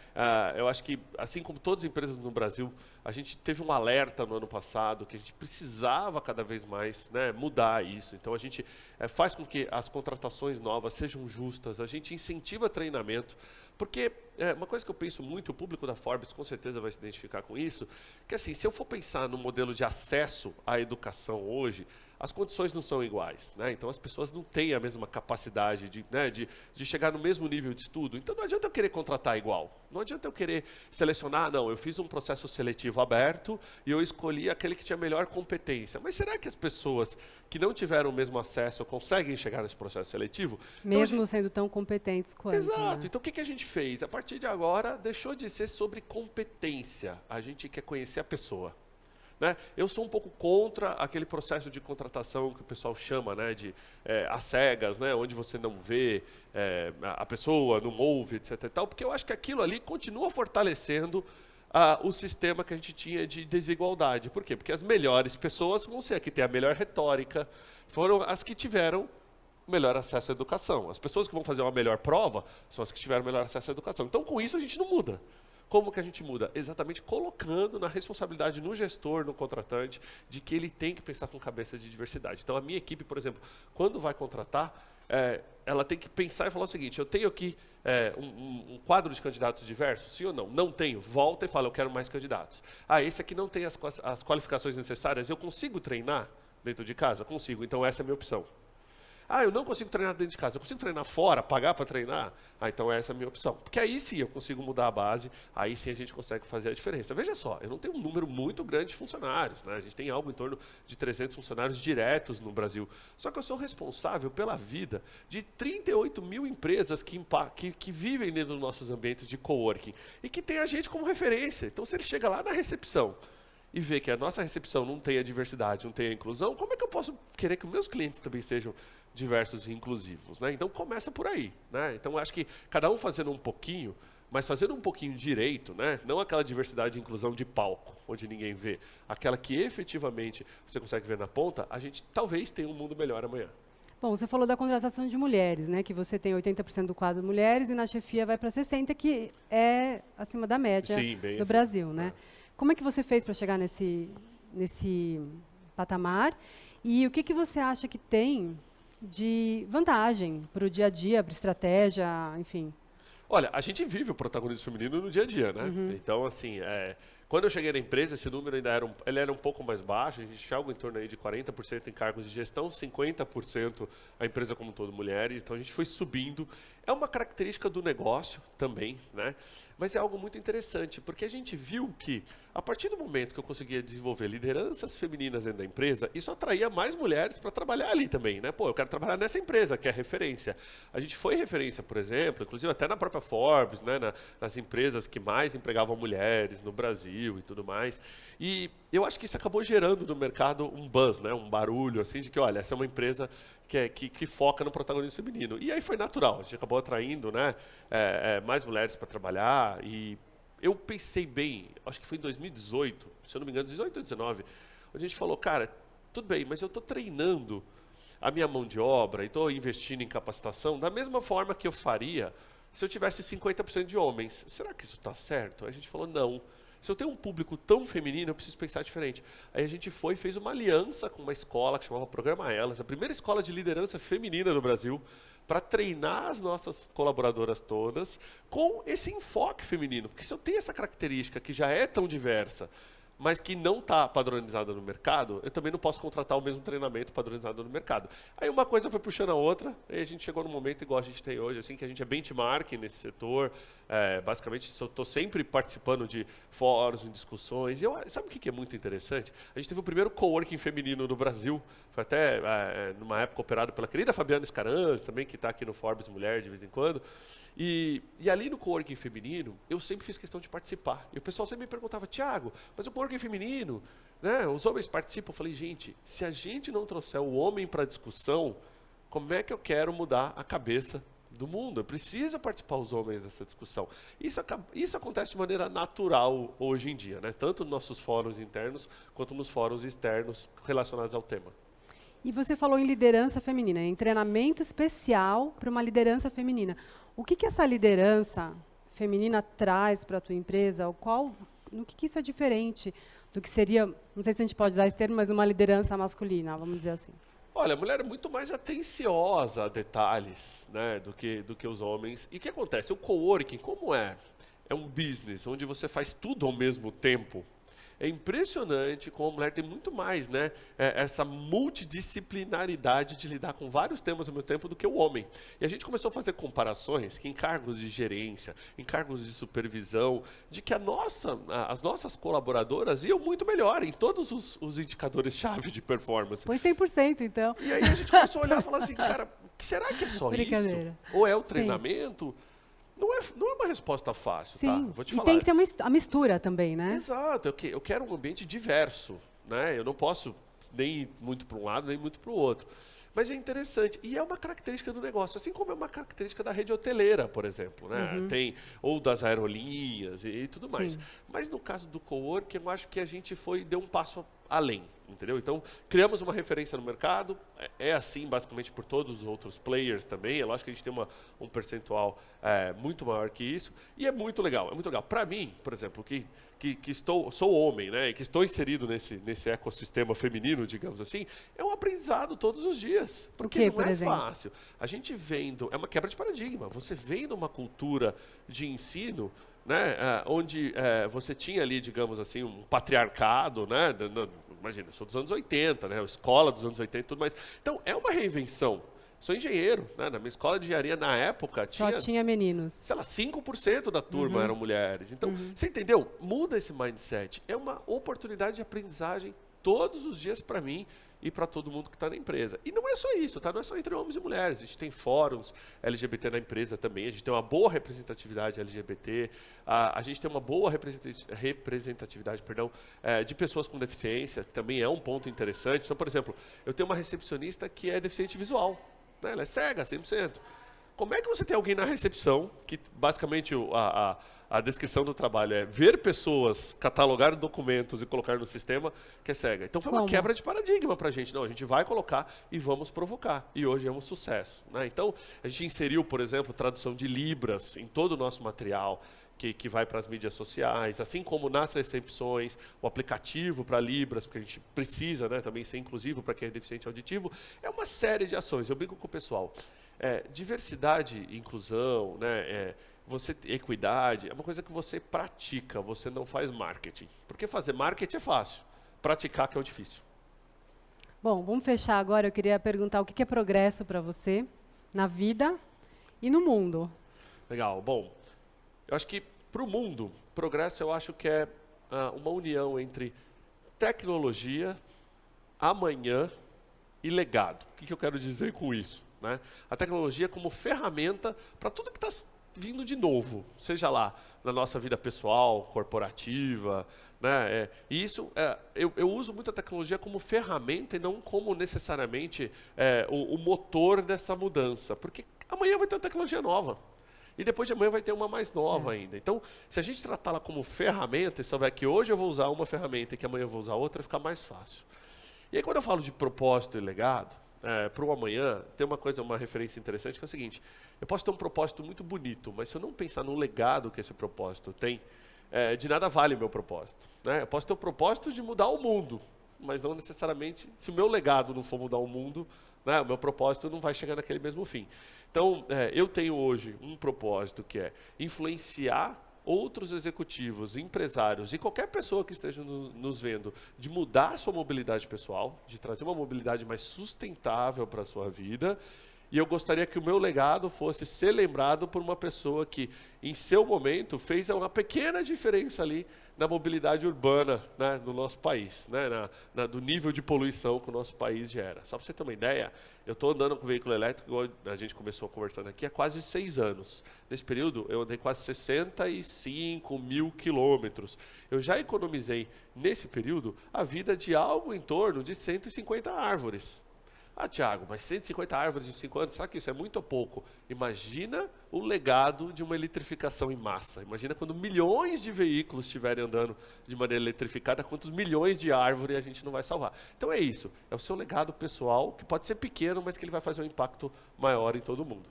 Eu acho que, assim como todas as empresas no Brasil, a gente teve um alerta no ano passado que a gente precisava cada vez mais, né, mudar isso. Então, a gente faz com que as contratações novas sejam justas, a gente incentiva treinamento, porque uma coisa que eu penso muito, o público da Forbes com certeza vai se identificar com isso, que assim, se eu for pensar no modelo de acesso à educação hoje, as condições não são iguais, né? Então as pessoas não têm a mesma capacidade de chegar no mesmo nível de estudo. Então não adianta eu querer contratar igual, não adianta eu querer selecionar, não, eu fiz um processo seletivo aberto e eu escolhi aquele que tinha melhor competência. Mas será que as pessoas que não tiveram o mesmo acesso conseguem chegar nesse processo seletivo? Mesmo sendo tão competentes quanto. Exato. Né? Então o que a gente fez? A partir de agora deixou de ser sobre competência, a gente quer conhecer a pessoa. Né? Eu sou um pouco contra aquele processo de contratação que o pessoal chama, né, de às cegas, né, onde você não vê a pessoa, não ouve, etc. E tal, porque eu acho que aquilo ali continua fortalecendo o sistema que a gente tinha de desigualdade. Por quê? Porque as melhores pessoas vão ser a que têm a melhor retórica, foram as que tiveram melhor acesso à educação. As pessoas que vão fazer uma melhor prova são as que tiveram melhor acesso à educação. Então, com isso, a gente não muda. Como que a gente muda? Exatamente colocando na responsabilidade no gestor, no contratante, de que ele tem que pensar com cabeça de diversidade. Então, a minha equipe, por exemplo, quando vai contratar, ela tem que pensar e falar o seguinte, eu tenho aqui um quadro de candidatos diversos, sim ou não? Não tenho. Volta e fala, eu quero mais candidatos. Esse aqui não tem as qualificações necessárias, eu consigo treinar dentro de casa? Consigo, então essa é a minha opção. Eu não consigo treinar dentro de casa, eu consigo treinar fora, pagar para treinar? Então essa é a minha opção. Porque aí sim eu consigo mudar a base, aí sim a gente consegue fazer a diferença. Veja só, eu não tenho um número muito grande de funcionários, né? A gente tem algo em torno de 300 funcionários diretos no Brasil. Só que eu sou responsável pela vida de 38 mil empresas que vivem dentro dos nossos ambientes de coworking e que tem a gente como referência. Então se ele chega lá na recepção e vê que a nossa recepção não tem a diversidade, não tem a inclusão, como é que eu posso querer que os meus clientes também sejam diversos e inclusivos? Né? Então começa por aí. Né? Então acho que cada um fazendo um pouquinho, mas fazendo um pouquinho direito, né? Não aquela diversidade e inclusão de palco, onde ninguém vê, aquela que efetivamente você consegue ver na ponta, a gente talvez tenha um mundo melhor amanhã. Bom, você falou da contratação de mulheres, né? Que você tem 80% do quadro mulheres e na chefia vai para 60%, que é acima da média do Brasil. Né? Como é que você fez para chegar nesse patamar? E o que você acha que tem de vantagem para o dia a dia, para estratégia, enfim? Olha, a gente vive o protagonismo feminino no dia a dia, né? Então, assim, quando eu cheguei na empresa, esse número ainda era um pouco mais baixo, a gente tinha algo em torno aí de 40% em cargos de gestão, 50% a empresa como um todo mulheres, então a gente foi subindo. É uma característica do negócio também, né? Mas é algo muito interessante, porque a gente viu que, a partir do momento que eu conseguia desenvolver lideranças femininas dentro da empresa, isso atraía mais mulheres para trabalhar ali também, né? Pô, eu quero trabalhar nessa empresa, que é referência. A gente foi referência, por exemplo, inclusive até na própria Forbes, né? Nas empresas que mais empregavam mulheres no Brasil e tudo mais. E eu acho que isso acabou gerando no mercado um buzz, né? Um barulho, assim, de que, olha, essa é uma empresa que foca no protagonismo feminino. E aí foi natural, a gente acabou atraindo, né? Mais mulheres para trabalhar. E eu pensei bem, acho que foi em 2018, se eu não me engano, 18 ou 19, onde a gente falou, cara, tudo bem, mas eu estou treinando a minha mão de obra e estou investindo em capacitação da mesma forma que eu faria se eu tivesse 50% de homens. Será que isso está certo? Aí a gente falou, não. Se eu tenho um público tão feminino, eu preciso pensar diferente. Aí a gente foi e fez uma aliança com uma escola que chamava Programa Elas, a primeira escola de liderança feminina no Brasil, para treinar as nossas colaboradoras todas com esse enfoque feminino. Porque se eu tenho essa característica que já é tão diversa, mas que não está padronizada no mercado, eu também não posso contratar o mesmo treinamento padronizado no mercado. Aí uma coisa foi puxando a outra, e a gente chegou num momento igual a gente tem hoje, assim, que a gente é benchmark nesse setor. Basicamente, eu estou sempre participando de fóruns, de discussões. E sabe o que é muito interessante? A gente teve o primeiro coworking feminino no Brasil, foi até numa época operado pela querida Fabiana Scaranz, também, que está aqui no Forbes Mulher de vez em quando. E ali no coworking feminino, eu sempre fiz questão de participar. E o pessoal sempre me perguntava, Thiago, mas o coworking feminino, né, os homens participam? Eu falei, gente, se a gente não trouxer o homem para a discussão, como é que eu quero mudar a cabeça do mundo? Eu preciso participar os homens dessa discussão. Isso acontece de maneira natural hoje em dia, né? Tanto nos nossos fóruns internos, quanto nos fóruns externos relacionados ao tema. E você falou em liderança feminina, em treinamento especial para uma liderança feminina. O que essa liderança feminina traz para a tua empresa? No que isso é diferente do que seria, não sei se a gente pode usar esse termo, mas uma liderança masculina, vamos dizer assim? Olha, a mulher é muito mais atenciosa a detalhes, né, do que os homens. E o que acontece? O coworking, como é? É um business onde você faz tudo ao mesmo tempo. É impressionante como a mulher tem muito mais, né, essa multidisciplinaridade de lidar com vários temas ao mesmo tempo do que o homem. E a gente começou a fazer comparações que em cargos de gerência, em cargos de supervisão, de que as nossas colaboradoras iam muito melhor em todos os indicadores-chave de performance. Põe 100%, então. E aí a gente começou a olhar e falar assim, cara, será que é só isso? Ou é o treinamento? Não é uma resposta fácil, sim. Tá? Vou te falar. E tem que ter a mistura também, né? Exato. Eu quero um ambiente diverso, né? Eu não posso nem ir muito para um lado, nem muito para o outro. Mas é interessante. E é uma característica do negócio, assim como é uma característica da rede hoteleira, por exemplo, né? Tem, ou das aerolinhas e tudo mais. Sim. Mas no caso do coworking, eu acho que a gente deu um passo além, entendeu? Então, criamos uma referência no mercado, é assim basicamente por todos os outros players também, é lógico que a gente tem um percentual muito maior que isso, e é muito legal, é muito legal. Para mim, por exemplo, que sou homem, né, e que estou inserido nesse ecossistema feminino, digamos assim, é um aprendizado todos os dias, porque não é fácil. A gente é uma quebra de paradigma, você vem de uma cultura de ensino, né, onde você tinha ali, digamos assim, um patriarcado, né, imagina, eu sou dos anos 80, né, a escola dos anos 80 e tudo mais. Então, é uma reinvenção. Sou engenheiro, né, na minha escola de engenharia, na época, Só tinha meninos. Sei lá, 5% da turma eram mulheres. Então, você entendeu? Muda esse mindset. É uma oportunidade de aprendizagem todos os dias para mim e para todo mundo que está na empresa. E não é só isso, tá? Não é só entre homens e mulheres. A gente tem fóruns LGBT na empresa também, a gente tem uma boa representatividade LGBT, a gente tem uma boa representatividade de pessoas com deficiência, que também é um ponto interessante. Então, por exemplo, eu tenho uma recepcionista que é deficiente visual, né? Ela é cega, 100%. Como é que você tem alguém na recepção, que basicamente a descrição do trabalho é ver pessoas, catalogar documentos e colocar no sistema, que é cega? Então foi uma quebra de paradigma para a gente. Não, a gente vai colocar e vamos provocar. E hoje é um sucesso, né? Então a gente inseriu, por exemplo, tradução de Libras em todo o nosso material, que vai para as mídias sociais, assim como nas recepções, o aplicativo para Libras, porque a gente precisa, né, também ser inclusivo para quem é deficiente auditivo. É uma série de ações. Eu brinco com o pessoal. Diversidade e inclusão, né, equidade, é uma coisa que você pratica, você não faz marketing. Porque fazer marketing é fácil, praticar que é o difícil. Bom, vamos fechar agora. Eu queria perguntar o que é progresso para você na vida e no mundo. Legal. Bom, eu acho que para o mundo, progresso eu acho que é uma união entre tecnologia, amanhã e legado. O que eu quero dizer com isso? Né? A tecnologia como ferramenta para tudo que está vindo de novo, seja lá na nossa vida pessoal, corporativa, né? E isso, eu uso muito a tecnologia como ferramenta e não como necessariamente o motor dessa mudança, porque amanhã vai ter uma tecnologia nova. E depois de amanhã vai ter uma mais nova ainda. Então, se a gente tratá-la como ferramenta e souber que hoje eu vou usar uma ferramenta e que amanhã eu vou usar outra, fica mais fácil. E aí, quando eu falo de propósito e legado, para o amanhã, tem uma referência interessante que é o seguinte: eu posso ter um propósito muito bonito, mas se eu não pensar no legado que esse propósito tem, de nada vale o meu propósito. Né? Eu posso ter o propósito de mudar o mundo, mas não necessariamente, se o meu legado não for mudar o mundo, né, o meu propósito não vai chegar naquele mesmo fim. Então, eu tenho hoje um propósito que é influenciar outros executivos, empresários e qualquer pessoa que esteja nos vendo, de mudar a sua mobilidade pessoal, de trazer uma mobilidade mais sustentável para a sua vida. E eu gostaria que o meu legado fosse ser lembrado por uma pessoa que, em seu momento, fez uma pequena diferença ali na mobilidade urbana, né, do nosso país, né, do nível de poluição que o nosso país gera. Só para você ter uma ideia, eu estou andando com veículo elétrico, a gente começou conversando aqui, há quase 6 anos. Nesse período, eu andei quase 65 mil quilômetros. Eu já economizei, nesse período, a vida de algo em torno de 150 árvores. Ah, Thiago, mas 150 árvores em 5 anos, será que isso é muito ou pouco? Imagina o legado de uma eletrificação em massa. Imagina quando milhões de veículos estiverem andando de maneira eletrificada, quantos milhões de árvores a gente não vai salvar. Então é isso, é o seu legado pessoal, que pode ser pequeno, mas que ele vai fazer um impacto maior em todo mundo.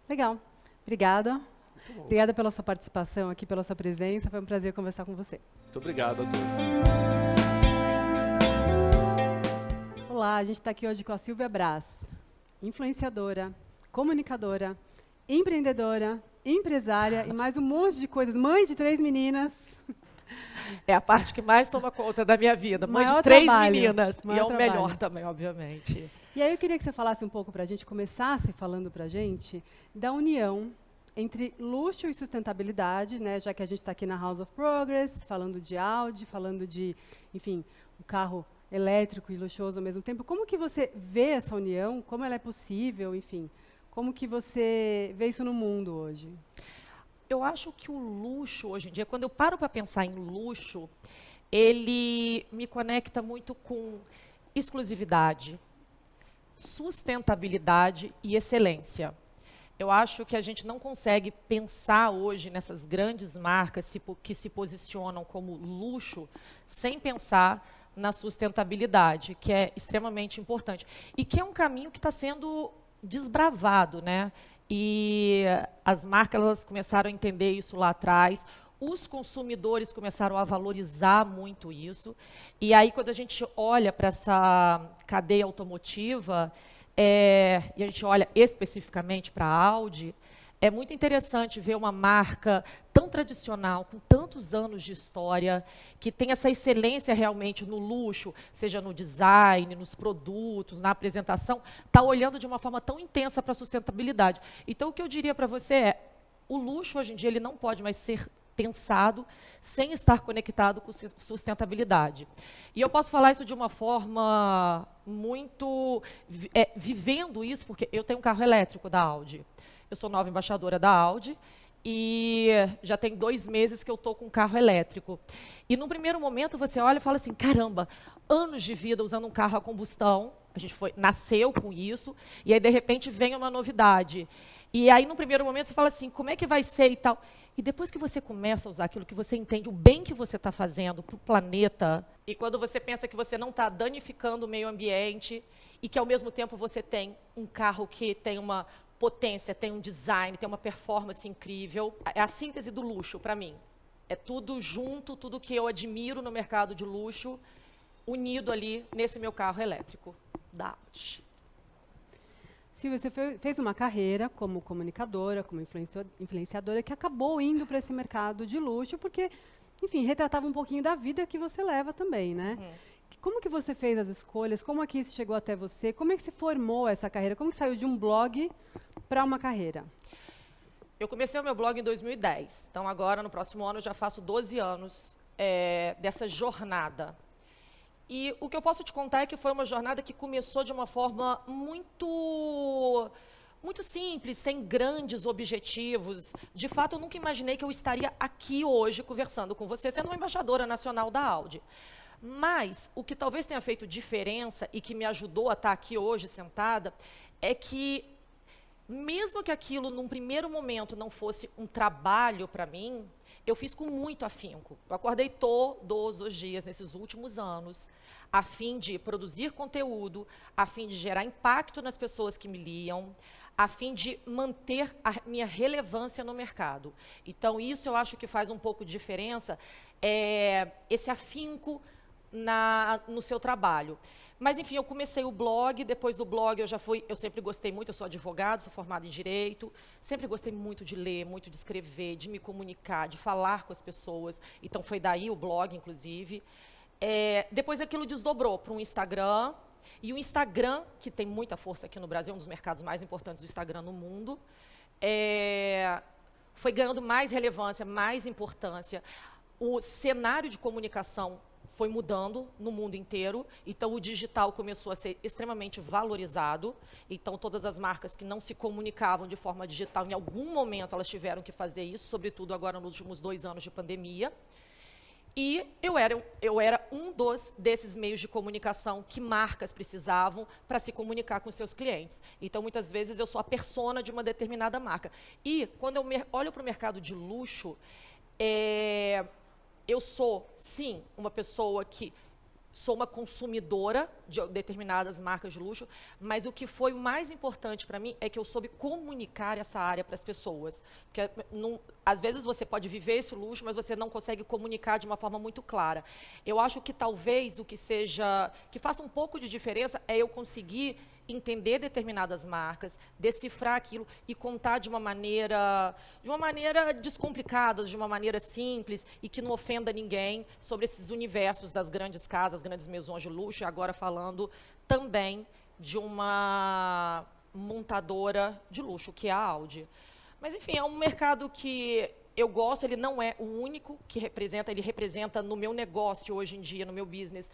Legal. Obrigada. Obrigada pela sua participação aqui, pela sua presença. Foi um prazer conversar com você. Muito obrigado a todos. Olá, a gente está aqui hoje com a Silvia Braz, influenciadora, comunicadora, empreendedora, empresária e mais um monte de coisas. Mãe de 3 meninas. É a parte que mais toma conta da minha vida. Mãe de Maior 3 trabalho, meninas. E maior é o trabalho. melhor também, obviamente. E aí eu queria que você falasse um pouco para a gente, começasse falando para a gente da união entre luxo e sustentabilidade, né? Já que a gente está aqui na House of Progress, falando de Audi, falando de, enfim, um carro elétrico e luxuoso ao mesmo tempo. Como que você vê essa união? Como ela é possível? Enfim, como que você vê isso no mundo hoje? Eu acho que o luxo, hoje em dia, quando eu paro para pensar em luxo, ele me conecta muito com exclusividade, sustentabilidade e excelência. Eu acho que a gente não consegue pensar hoje nessas grandes marcas que se posicionam como luxo sem pensar na sustentabilidade, que é extremamente importante. E que é um caminho que está sendo desbravado, né? E as marcas elas começaram a entender isso lá atrás. Os consumidores começaram a valorizar muito isso. E aí, quando a gente olha para essa cadeia automotiva, e a gente olha especificamente para a Audi, é muito interessante ver uma marca tão tradicional, com tantos anos de história, que tem essa excelência realmente no luxo, seja no design, nos produtos, na apresentação, está olhando de uma forma tão intensa para a sustentabilidade. Então, o que eu diria para você é, o luxo, hoje em dia, ele não pode mais ser pensado sem estar conectado com sustentabilidade. E eu posso falar isso de uma forma muito... vivendo isso, porque eu tenho um carro elétrico da Audi. Eu sou nova embaixadora da Audi e já tem 2 meses que eu estou com um carro elétrico. E, num primeiro momento, você olha e fala assim, caramba, anos de vida usando um carro a combustão, a gente nasceu com isso, e aí, de repente, vem uma novidade. E aí, no primeiro momento, você fala assim, como é que vai ser e tal? E depois que você começa a usar aquilo que você entende, o bem que você está fazendo para o planeta, e quando você pensa que você não está danificando o meio ambiente, e que, ao mesmo tempo, você tem um carro que tem uma potência, tem um design, tem uma performance incrível, é a síntese do luxo, para mim. É tudo junto, tudo que eu admiro no mercado de luxo, unido ali nesse meu carro elétrico da Audi. Silvia, você fez uma carreira como comunicadora, como influenciadora, que acabou indo para esse mercado de luxo, porque, enfim, retratava um pouquinho da vida que você leva também, né? Como que você fez as escolhas? Como é que isso chegou até você? Como é que se formou essa carreira? Como que saiu de um blog para uma carreira? Eu comecei o meu blog em 2010. Então, agora, no próximo ano, eu já faço 12 anos dessa jornada. E o que eu posso te contar é que foi uma jornada que começou de uma forma muito simples, sem grandes objetivos. De fato, eu nunca imaginei que eu estaria aqui hoje conversando com você, sendo uma embaixadora nacional da Audi. Mas o que talvez tenha feito diferença e que me ajudou a estar aqui hoje sentada é que, mesmo que aquilo, num primeiro momento, não fosse um trabalho para mim, eu fiz com muito afinco. Eu acordei todos os dias, nesses últimos anos, a fim de produzir conteúdo, a fim de gerar impacto nas pessoas que me liam, a fim de manter a minha relevância no mercado. Então, isso eu acho que faz um pouco de diferença, esse afinco no seu trabalho. Mas, enfim, eu comecei o blog, depois do blog eu sempre gostei muito, eu sou advogada, sou formada em Direito, sempre gostei muito de ler, muito de escrever, de me comunicar, de falar com as pessoas, então foi daí o blog, inclusive. Depois aquilo desdobrou para um Instagram, e o Instagram, que tem muita força aqui no Brasil, é um dos mercados mais importantes do Instagram no mundo, foi ganhando mais relevância, mais importância. O cenário de comunicação foi mudando no mundo inteiro, então o digital começou a ser extremamente valorizado, então todas as marcas que não se comunicavam de forma digital, em algum momento elas tiveram que fazer isso, sobretudo agora nos últimos 2 anos de pandemia, e eu era desses meios de comunicação que marcas precisavam para se comunicar com seus clientes. Então, muitas vezes, eu sou a persona de uma determinada marca. E, quando eu olho para o mercado de luxo, eu sou, sim, uma pessoa que sou uma consumidora de determinadas marcas de luxo, mas o que foi o mais importante para mim é que eu soube comunicar essa área para as pessoas. Porque às vezes você pode viver esse luxo, mas você não consegue comunicar de uma forma muito clara. Eu acho que talvez o que faça um pouco de diferença é eu conseguir entender determinadas marcas, decifrar aquilo e contar de uma maneira descomplicada, de uma maneira simples e que não ofenda ninguém sobre esses universos das grandes casas, grandes maisons de luxo, e agora falando também de uma montadora de luxo, que é a Audi. Mas, enfim, é um mercado que eu gosto, ele não é o único que representa, ele representa no meu negócio hoje em dia, no meu business,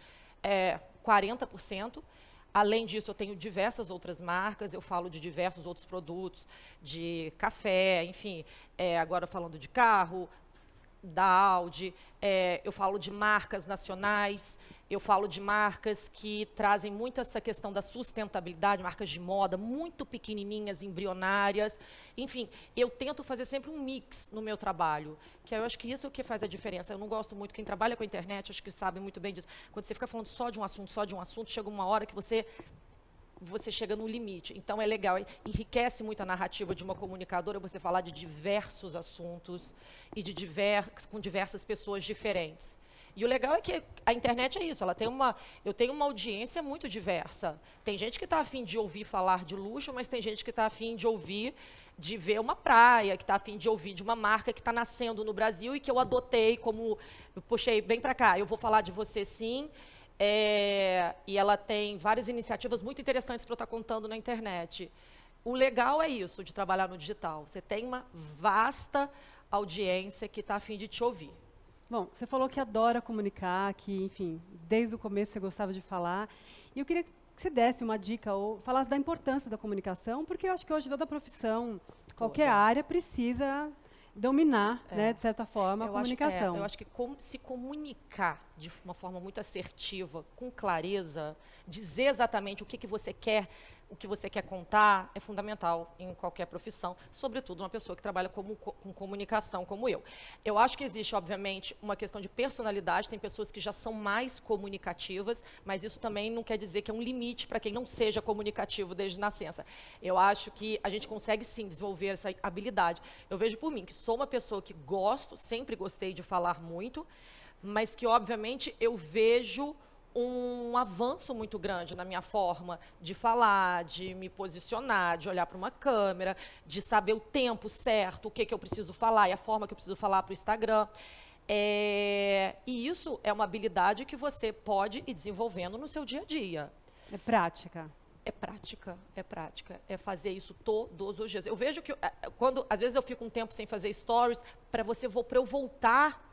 40%. Além disso, eu tenho diversas outras marcas, eu falo de diversos outros produtos, de café, enfim, agora falando de carro, da Audi, eu falo de marcas nacionais, eu falo de marcas que trazem muito essa questão da sustentabilidade, marcas de moda, muito pequenininhas, embrionárias. Enfim, eu tento fazer sempre um mix no meu trabalho, que eu acho que isso é o que faz a diferença. Eu não gosto muito, quem trabalha com a internet, acho que sabe muito bem disso. Quando você fica falando só de um assunto, chega uma hora que você chega no limite. Então, é legal, enriquece muito a narrativa de uma comunicadora você falar de diversos assuntos e com diversas pessoas diferentes. E o legal é que a internet é isso, eu tenho uma audiência muito diversa. Tem gente que está afim de ouvir falar de luxo, mas tem gente que está afim de ver uma praia, que está afim de ouvir de uma marca que está nascendo no Brasil e que eu adotei como, eu puxei bem para cá, eu vou falar de você sim, e ela tem várias iniciativas muito interessantes para eu estar contando na internet. O legal é isso, de trabalhar no digital. Você tem uma vasta audiência que está a fim de te ouvir. Bom, você falou que adora comunicar, que, enfim, desde o começo você gostava de falar. E eu queria que você desse uma dica ou falasse da importância da comunicação, porque eu acho que hoje toda profissão, qualquer área, precisa dominar, né, de certa forma, a comunicação. Eu acho que se comunicar de uma forma muito assertiva, com clareza, dizer exatamente o que você quer, o que você quer contar, é fundamental em qualquer profissão, sobretudo uma pessoa que trabalha com comunicação como eu. Eu acho que existe, obviamente, uma questão de personalidade, tem pessoas que já são mais comunicativas, mas isso também não quer dizer que é um limite para quem não seja comunicativo desde nascença. Eu acho que a gente consegue, sim, desenvolver essa habilidade. Eu vejo por mim que sou uma pessoa que sempre gostei de falar muito, mas que, obviamente, eu vejo um avanço muito grande na minha forma de falar, de me posicionar, de olhar para uma câmera, de saber o tempo certo, o que eu preciso falar e a forma que eu preciso falar para o Instagram. E isso é uma habilidade que você pode ir desenvolvendo no seu dia a dia. É prática. É prática, é prática. É fazer isso todos os dias. Eu vejo que, às vezes eu fico um tempo sem fazer stories, para eu voltar,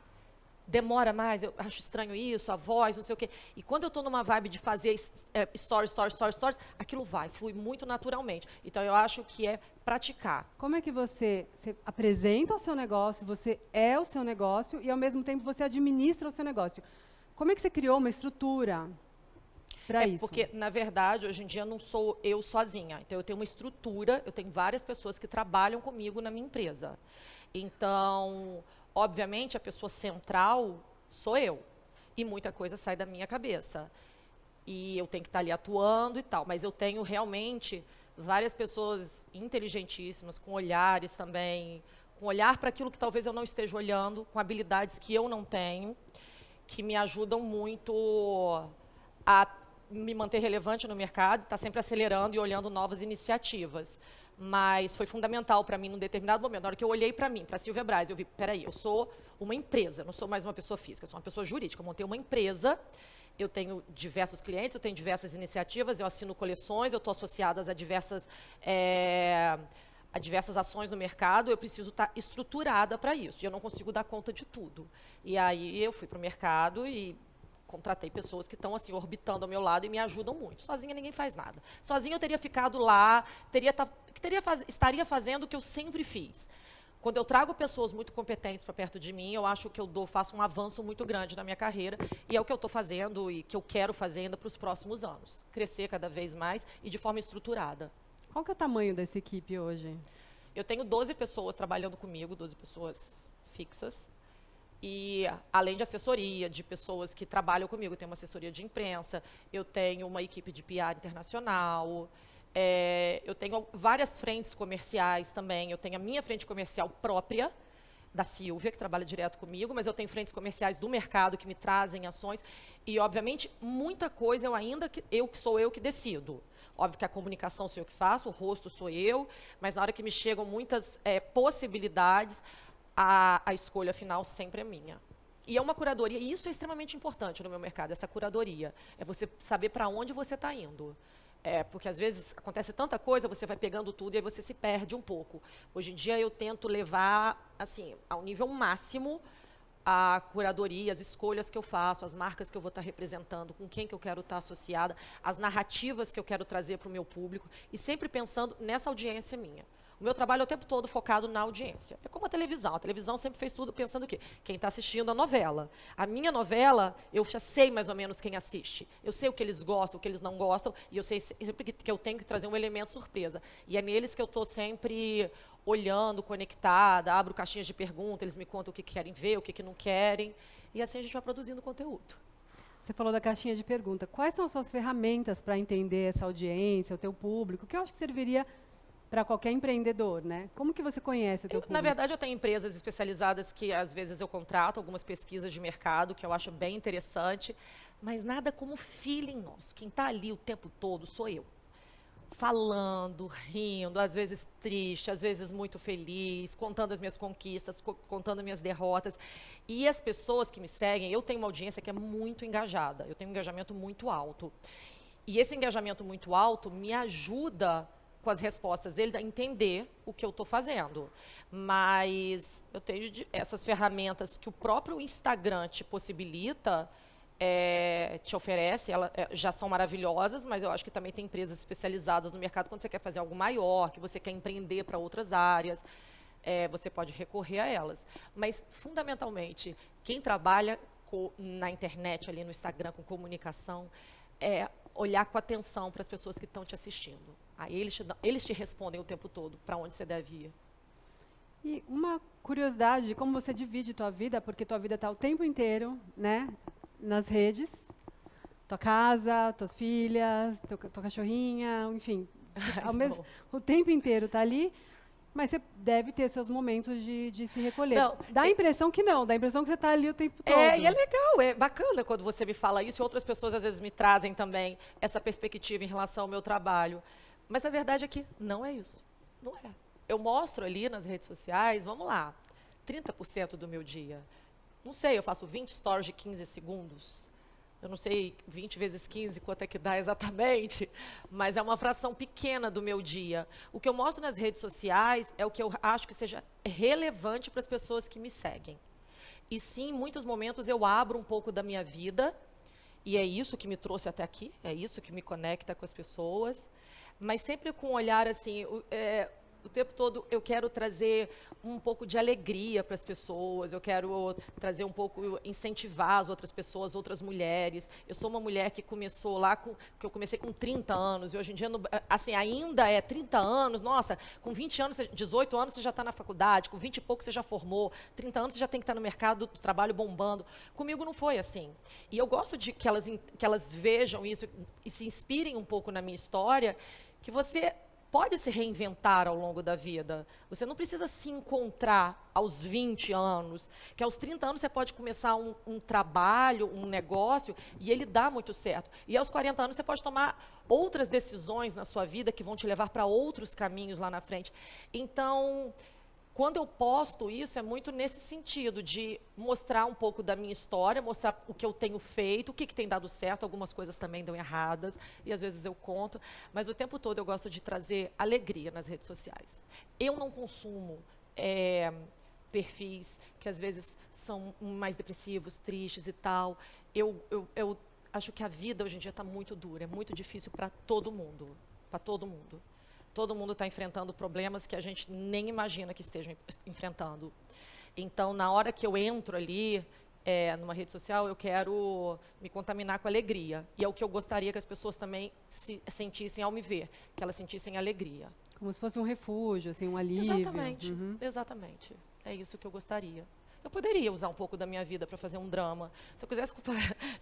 demora mais, eu acho estranho isso, a voz, não sei o quê. E quando eu estou numa vibe de fazer stories, aquilo flui muito naturalmente. Então, eu acho que é praticar. Como é que você apresenta o seu negócio, você é o seu negócio e, ao mesmo tempo, você administra o seu negócio? Como é que você criou uma estrutura para isso? Porque, na verdade, hoje em dia não sou eu sozinha. Então, eu tenho uma estrutura, eu tenho várias pessoas que trabalham comigo na minha empresa. Então, obviamente, a pessoa central sou eu. E muita coisa sai da minha cabeça. E eu tenho que estar ali atuando e tal. Mas eu tenho realmente várias pessoas inteligentíssimas, com olhares também, com olhar para aquilo que talvez eu não esteja olhando, com habilidades que eu não tenho, que me ajudam muito a me manter relevante no mercado, estar sempre acelerando e olhando novas iniciativas. Mas foi fundamental para mim num determinado momento. Na hora que eu olhei para mim, para a Silvia Braz, eu vi, peraí, eu sou uma empresa, não sou mais uma pessoa física, eu sou uma pessoa jurídica. Eu montei uma empresa, eu tenho diversos clientes, eu tenho diversas iniciativas, eu assino coleções, eu estou associada a diversas ações no mercado, eu preciso estar estruturada para isso. E eu não consigo dar conta de tudo. E aí eu fui para o mercado e contratei pessoas que estão assim orbitando ao meu lado e me ajudam muito. Sozinha ninguém faz nada. Sozinha eu teria ficado lá, estaria fazendo o que eu sempre fiz. Quando eu trago pessoas muito competentes para perto de mim, eu acho que faço um avanço muito grande na minha carreira e é o que eu estou fazendo e que eu quero fazer ainda para os próximos anos. Crescer cada vez mais e de forma estruturada. Qual que é o tamanho dessa equipe hoje? Eu tenho 12 pessoas trabalhando comigo, 12 pessoas fixas. E além de assessoria, de pessoas que trabalham comigo, eu tenho uma assessoria de imprensa, eu tenho uma equipe de PR internacional, eu tenho várias frentes comerciais também, eu tenho a minha frente comercial própria, da Silvia, que trabalha direto comigo, mas eu tenho frentes comerciais do mercado que me trazem ações e, obviamente, muita coisa sou eu que decido. Óbvio que a comunicação sou eu que faço, o rosto sou eu, mas na hora que me chegam muitas possibilidades, a escolha final sempre é minha. E é uma curadoria, e isso é extremamente importante no meu mercado, essa curadoria. É você saber para onde você está indo. Porque às vezes acontece tanta coisa, você vai pegando tudo e aí você se perde um pouco. Hoje em dia eu tento levar assim, ao nível máximo a curadoria, as escolhas que eu faço, as marcas que eu vou estar representando, com quem que eu quero estar associada, as narrativas que eu quero trazer para o meu público e sempre pensando nessa audiência minha. O meu trabalho é o tempo todo focado na audiência. É como a televisão sempre fez tudo pensando o quê? Quem está assistindo a novela. A minha novela, eu já sei mais ou menos quem assiste. Eu sei o que eles gostam, o que eles não gostam, e eu sei sempre que eu tenho que trazer um elemento surpresa. E é neles que eu estou sempre olhando, conectada, abro caixinhas de pergunta, eles me contam o que querem ver, o que não querem, e assim a gente vai produzindo conteúdo. Você falou da caixinha de pergunta. Quais são as suas ferramentas para entender essa audiência, o teu público? Que eu acho que serviria para qualquer empreendedor, né? Como que você conhece o teu público? Na verdade, eu tenho empresas especializadas que, às vezes, eu contrato, algumas pesquisas de mercado, que eu acho bem interessante, mas nada como feeling nosso. Quem está ali o tempo todo sou eu. Falando, rindo, às vezes triste, às vezes muito feliz, contando as minhas conquistas, contando as minhas derrotas. E as pessoas que me seguem, eu tenho uma audiência que é muito engajada, eu tenho um engajamento muito alto. E esse engajamento muito alto me ajuda com as respostas deles a entender o que eu estou fazendo. Mas eu tenho essas ferramentas que o próprio Instagram te possibilita, te oferece, elas já são maravilhosas, mas eu acho que também tem empresas especializadas no mercado quando você quer fazer algo maior, que você quer empreender para outras áreas, você pode recorrer a elas. Mas, fundamentalmente, quem trabalha na internet, ali no Instagram, com comunicação, olhar com atenção para as pessoas que estão te assistindo. Aí eles te respondem o tempo todo para onde você deve ir. E uma curiosidade de como você divide tua vida, porque tua vida está o tempo inteiro, né, nas redes, tua casa, tuas filhas, tua cachorrinha, enfim, o tempo inteiro está ali, mas você deve ter seus momentos de se recolher. Não, dá a impressão que não, dá a impressão que você está ali o tempo todo. E é legal, é bacana quando você me fala isso, e outras pessoas às vezes me trazem também essa perspectiva em relação ao meu trabalho. Mas a verdade é que não é isso. Não é. Eu mostro ali nas redes sociais, vamos lá, 30% do meu dia. Não sei, eu faço 20 stories de 15 segundos. Eu não sei 20 vezes 15 quanto é que dá exatamente, mas é uma fração pequena do meu dia. O que eu mostro nas redes sociais é o que eu acho que seja relevante para as pessoas que me seguem. E sim, em muitos momentos eu abro um pouco da minha vida, e é isso que me trouxe até aqui, é isso que me conecta com as pessoas, mas sempre com um olhar assim, o tempo todo eu quero trazer um pouco de alegria para as pessoas, eu quero trazer um pouco, incentivar as outras pessoas, outras mulheres. Eu sou uma mulher que começou lá, que eu comecei com 30 anos, e hoje em dia, assim, ainda 30 anos, nossa, com 20 anos, 18 anos você já está na faculdade, com 20 e pouco você já formou, 30 anos você já tem que estar no mercado do trabalho bombando. Comigo não foi assim. E eu gosto de que elas vejam isso e se inspirem um pouco na minha história, que você pode se reinventar ao longo da vida. Você não precisa se encontrar aos 20 anos, que aos 30 anos você pode começar um trabalho, um negócio, e ele dá muito certo. E aos 40 anos você pode tomar outras decisões na sua vida que vão te levar para outros caminhos lá na frente. Então, quando eu posto isso, é muito nesse sentido, de mostrar um pouco da minha história, mostrar o que eu tenho feito, o que tem dado certo, algumas coisas também dão erradas, e às vezes eu conto, mas o tempo todo eu gosto de trazer alegria nas redes sociais. Eu não consumo perfis que às vezes são mais depressivos, tristes e tal. Eu acho que a vida hoje em dia está muito dura, é muito difícil para todo mundo, para todo mundo. Todo mundo está enfrentando problemas que a gente nem imagina que estejam enfrentando. Então, na hora que eu entro ali, numa rede social, eu quero me contaminar com alegria. E é o que eu gostaria que as pessoas também se sentissem ao me ver, que elas sentissem alegria. Como se fosse um refúgio, assim, um alívio. Exatamente, exatamente. É isso que eu gostaria. eu poderia usar um pouco da minha vida para fazer um drama. Se eu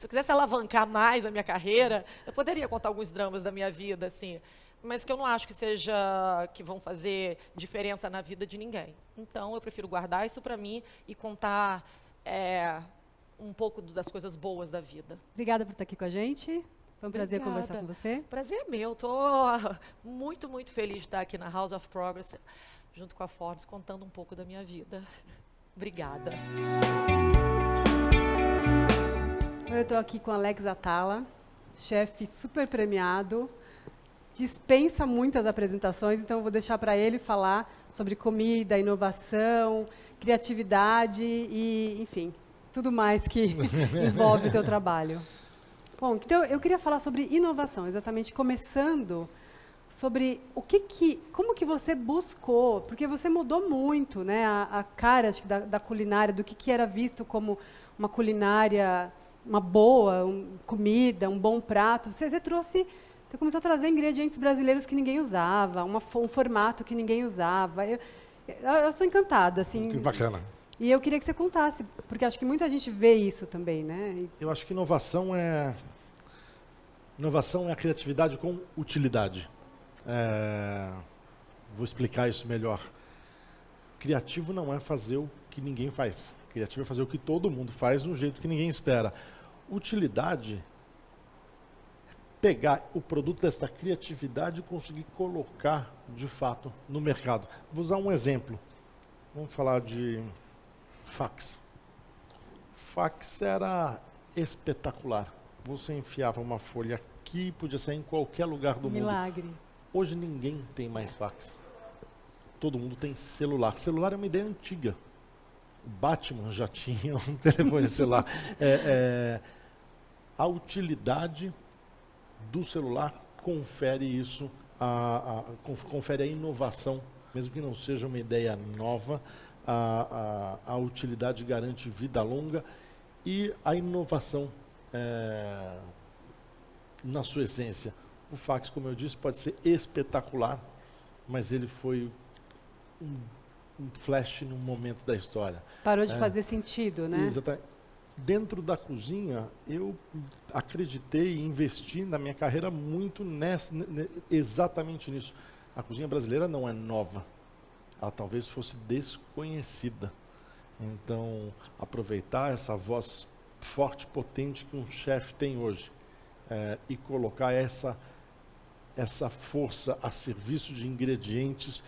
quisesse alavancar mais a minha carreira, eu poderia contar alguns dramas da minha vida, assim, mas que eu não acho que vão fazer diferença na vida de ninguém. Então, eu prefiro guardar isso para mim e contar um pouco das coisas boas da vida. Obrigada por estar aqui com a gente. Foi um prazer Obrigada. conversar com você. Prazer é meu. Estou muito, muito feliz de estar aqui na House of Progress, junto com a Forbes, contando um pouco da minha vida. Obrigada. Eu estou aqui com Alex Atala, chefe super premiado, dispensa muitas apresentações, então eu vou deixar para ele falar sobre comida, inovação, criatividade e, enfim, tudo mais que envolve o teu trabalho. Bom, então eu queria falar sobre inovação, exatamente começando sobre como que você buscou, porque você mudou muito, né, a cara acho que, da culinária, do que era visto como uma culinária, uma boa comida, um bom prato. Você começou a trazer ingredientes brasileiros que ninguém usava, um formato que ninguém usava. Eu estou encantada, assim. Que bacana. E eu queria que você contasse, porque acho que muita gente vê isso também, né? Eu acho que inovação é a criatividade com utilidade. Vou explicar isso melhor. Criativo não é fazer o que ninguém faz. Criativo é fazer o que todo mundo faz de um jeito que ninguém espera. Utilidade é pegar o produto desta criatividade e conseguir colocar, de fato, no mercado. Vou usar um exemplo. Vamos falar de fax. Fax era espetacular. Você enfiava uma folha aqui, podia ser em qualquer lugar do mundo. Milagre. Hoje ninguém tem mais fax. Todo mundo tem celular. Celular é uma ideia antiga. O Batman já tinha um telefone celular. A utilidade do celular confere isso, confere a inovação, mesmo que não seja uma ideia nova, a utilidade garante vida longa e a inovação na sua essência. O fax, como eu disse, pode ser espetacular, mas ele foi um flash num momento da história. Parou de fazer sentido, né? Exatamente. Dentro da cozinha, eu acreditei e investi na minha carreira muito exatamente nisso. A cozinha brasileira não é nova. Ela talvez fosse desconhecida. Então, aproveitar essa voz forte, potente que um chefe tem hoje e colocar essa força a serviço de ingredientes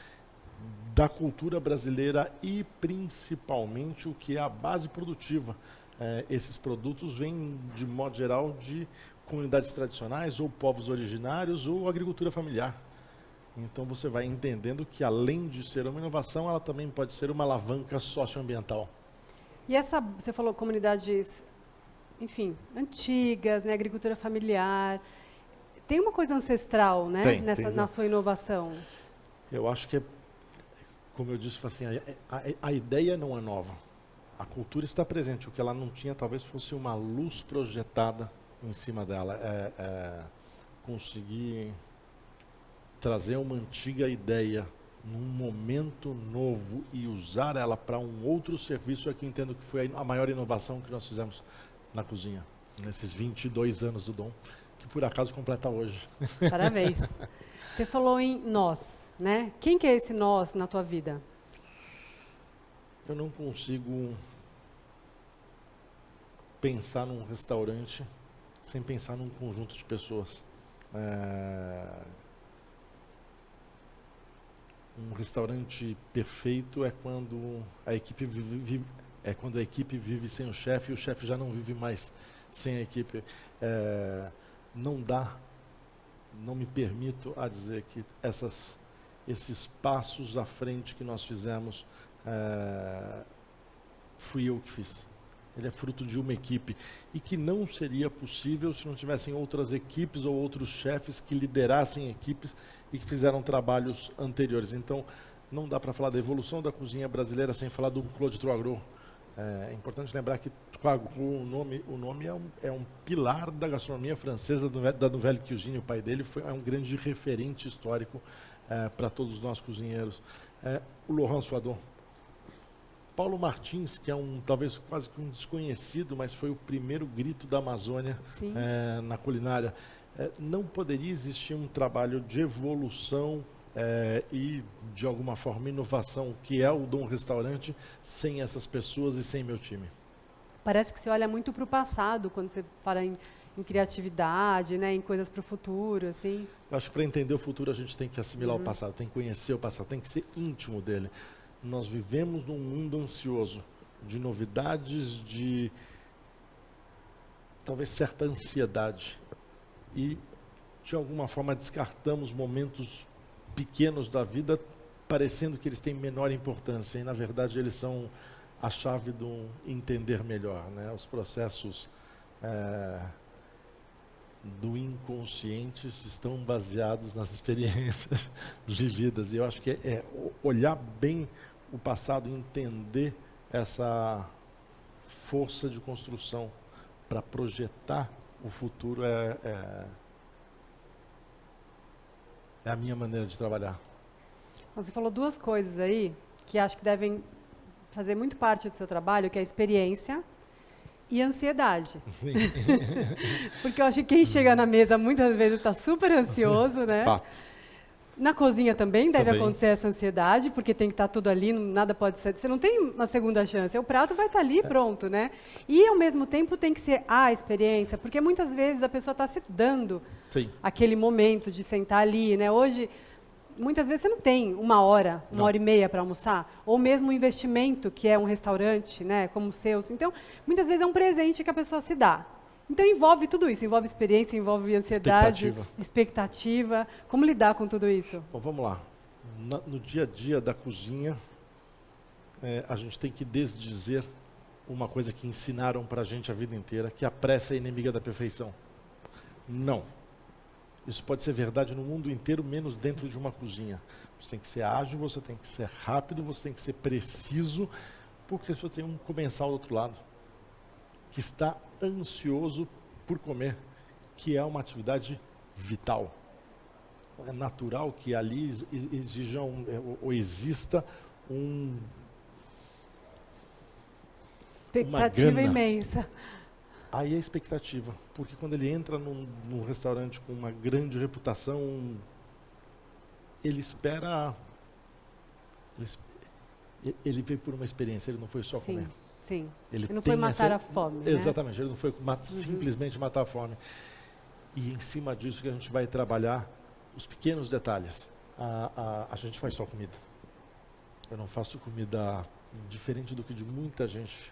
da cultura brasileira e principalmente o que é a base produtiva. Esses produtos vêm, de modo geral, de comunidades tradicionais ou povos originários ou agricultura familiar. Então você vai entendendo que, além de ser uma inovação, ela também pode ser uma alavanca socioambiental. E você falou comunidades, enfim, antigas, né, agricultura familiar. Tem uma coisa ancestral, né, na sua inovação? Eu acho que, como eu disse, assim, a ideia não é nova. A cultura está presente. O que ela não tinha talvez fosse uma luz projetada em cima dela. Conseguir trazer uma antiga ideia num momento novo e usar ela para um outro serviço é que entendo que foi a maior inovação que nós fizemos na cozinha, nesses 22 anos do Dom, que por acaso completa hoje. Parabéns. Você falou em nós, né? Quem que é esse nós na tua vida? Eu não consigo pensar num restaurante sem pensar num conjunto de pessoas. Um restaurante perfeito é quando a equipe vive sem o chefe e o chefe já não vive mais sem a equipe. Não me permito a dizer que esses passos à frente que nós fizemos fui eu que fiz. Ele é fruto de uma equipe e que não seria possível se não tivessem outras equipes ou outros chefes que liderassem equipes e que fizeram trabalhos anteriores. Então, não dá para falar da evolução da cozinha brasileira sem falar do Claude Troisgros. É importante lembrar que Troisgros, o nome é um pilar da gastronomia francesa, da Nouvelle Cuisine. O pai dele é um grande referente histórico para todos nós cozinheiros. O Laurent Soidon, Paulo Martins, que é talvez quase que um desconhecido, mas foi o primeiro grito da Amazônia na culinária. Não poderia existir um trabalho de evolução e, de alguma forma, inovação, que é o Dom Restaurante, sem essas pessoas e sem meu time. Parece que você olha muito para o passado, quando você fala em criatividade, né, em coisas para o futuro, assim. Eu acho que para entender o futuro a gente tem que assimilar o passado, tem que conhecer o passado, tem que ser íntimo dele. Nós vivemos num mundo ansioso, de novidades, de talvez certa ansiedade. E, de alguma forma, descartamos momentos pequenos da vida, parecendo que eles têm menor importância. E, na verdade, eles são a chave do entender melhor, né? Os processos do inconsciente estão baseados nas experiências vividas. E eu acho que olhar bem o passado, entender essa força de construção para projetar o futuro é a minha maneira de trabalhar. Você falou duas coisas aí que acho que devem fazer muito parte do seu trabalho, que é a experiência e a ansiedade. Porque eu acho que quem chega na mesa muitas vezes está super ansioso, né? Fato. Na cozinha também deve acontecer essa ansiedade, porque tem que estar tudo ali, nada pode ser. Você não tem uma segunda chance, o prato vai estar ali pronto, né? E ao mesmo tempo tem que ser a experiência, porque muitas vezes a pessoa está se dando aquele momento de sentar ali, né? Hoje, muitas vezes você não tem uma hora e meia para almoçar, ou mesmo um investimento que é um restaurante, né, como o seu. Então, muitas vezes é um presente que a pessoa se dá. Então envolve tudo isso, envolve experiência, envolve ansiedade, expectativa. Como lidar com tudo isso? Bom, vamos lá. No dia a dia da cozinha, a gente tem que desdizer uma coisa que ensinaram para a gente a vida inteira, que a pressa é inimiga da perfeição. Não. Isso pode ser verdade no mundo inteiro, menos dentro de uma cozinha. Você tem que ser ágil, você tem que ser rápido, você tem que ser preciso, porque você tem um comensal do outro lado que está ansioso por comer, que é uma atividade vital. É natural que ali ou exista expectativa imensa. Aí é expectativa, porque quando ele entra num restaurante com uma grande reputação, ele espera... Ele veio por uma experiência, ele não foi só comer. Sim, ele não foi matar a fome. Exatamente, ele não foi simplesmente matar a fome. E em cima disso que a gente vai trabalhar os pequenos detalhes. A gente faz só comida. Eu não faço comida diferente do que de muita gente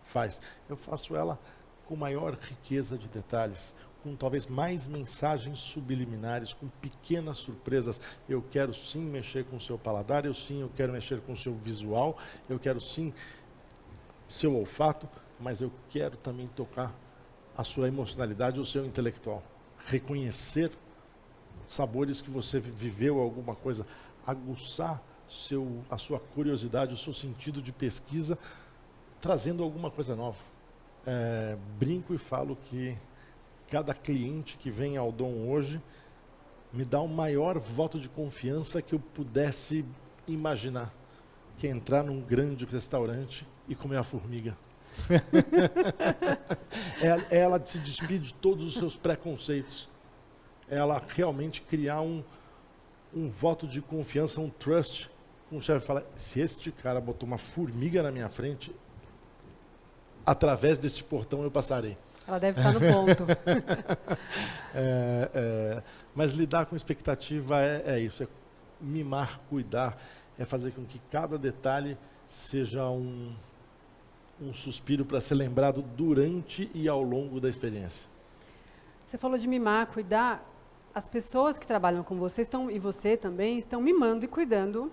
faz. Eu faço ela com maior riqueza de detalhes, com talvez mais mensagens subliminares, com pequenas surpresas. Eu quero sim mexer com o seu paladar, eu quero mexer com o seu visual, eu quero sim seu olfato, mas eu quero também tocar a sua emocionalidade, o seu intelectual. Reconhecer sabores que você viveu, alguma coisa, aguçar a sua curiosidade, o seu sentido de pesquisa, trazendo alguma coisa nova. Brinco e falo que cada cliente que vem ao Dom hoje me dá o maior voto de confiança que eu pudesse imaginar, que é entrar num grande restaurante e comer a formiga. Ela se despide de todos os seus preconceitos. Ela realmente criar um voto de confiança, um trust com o chefe. Fala, se este cara botou uma formiga na minha frente, através deste portão eu passarei. Ela deve estar no ponto. Mas lidar com expectativa é isso, é mimar, cuidar, é fazer com que cada detalhe seja um suspiro para ser lembrado durante e ao longo da experiência. Você falou de mimar, cuidar. As pessoas que trabalham com você e você também estão mimando e cuidando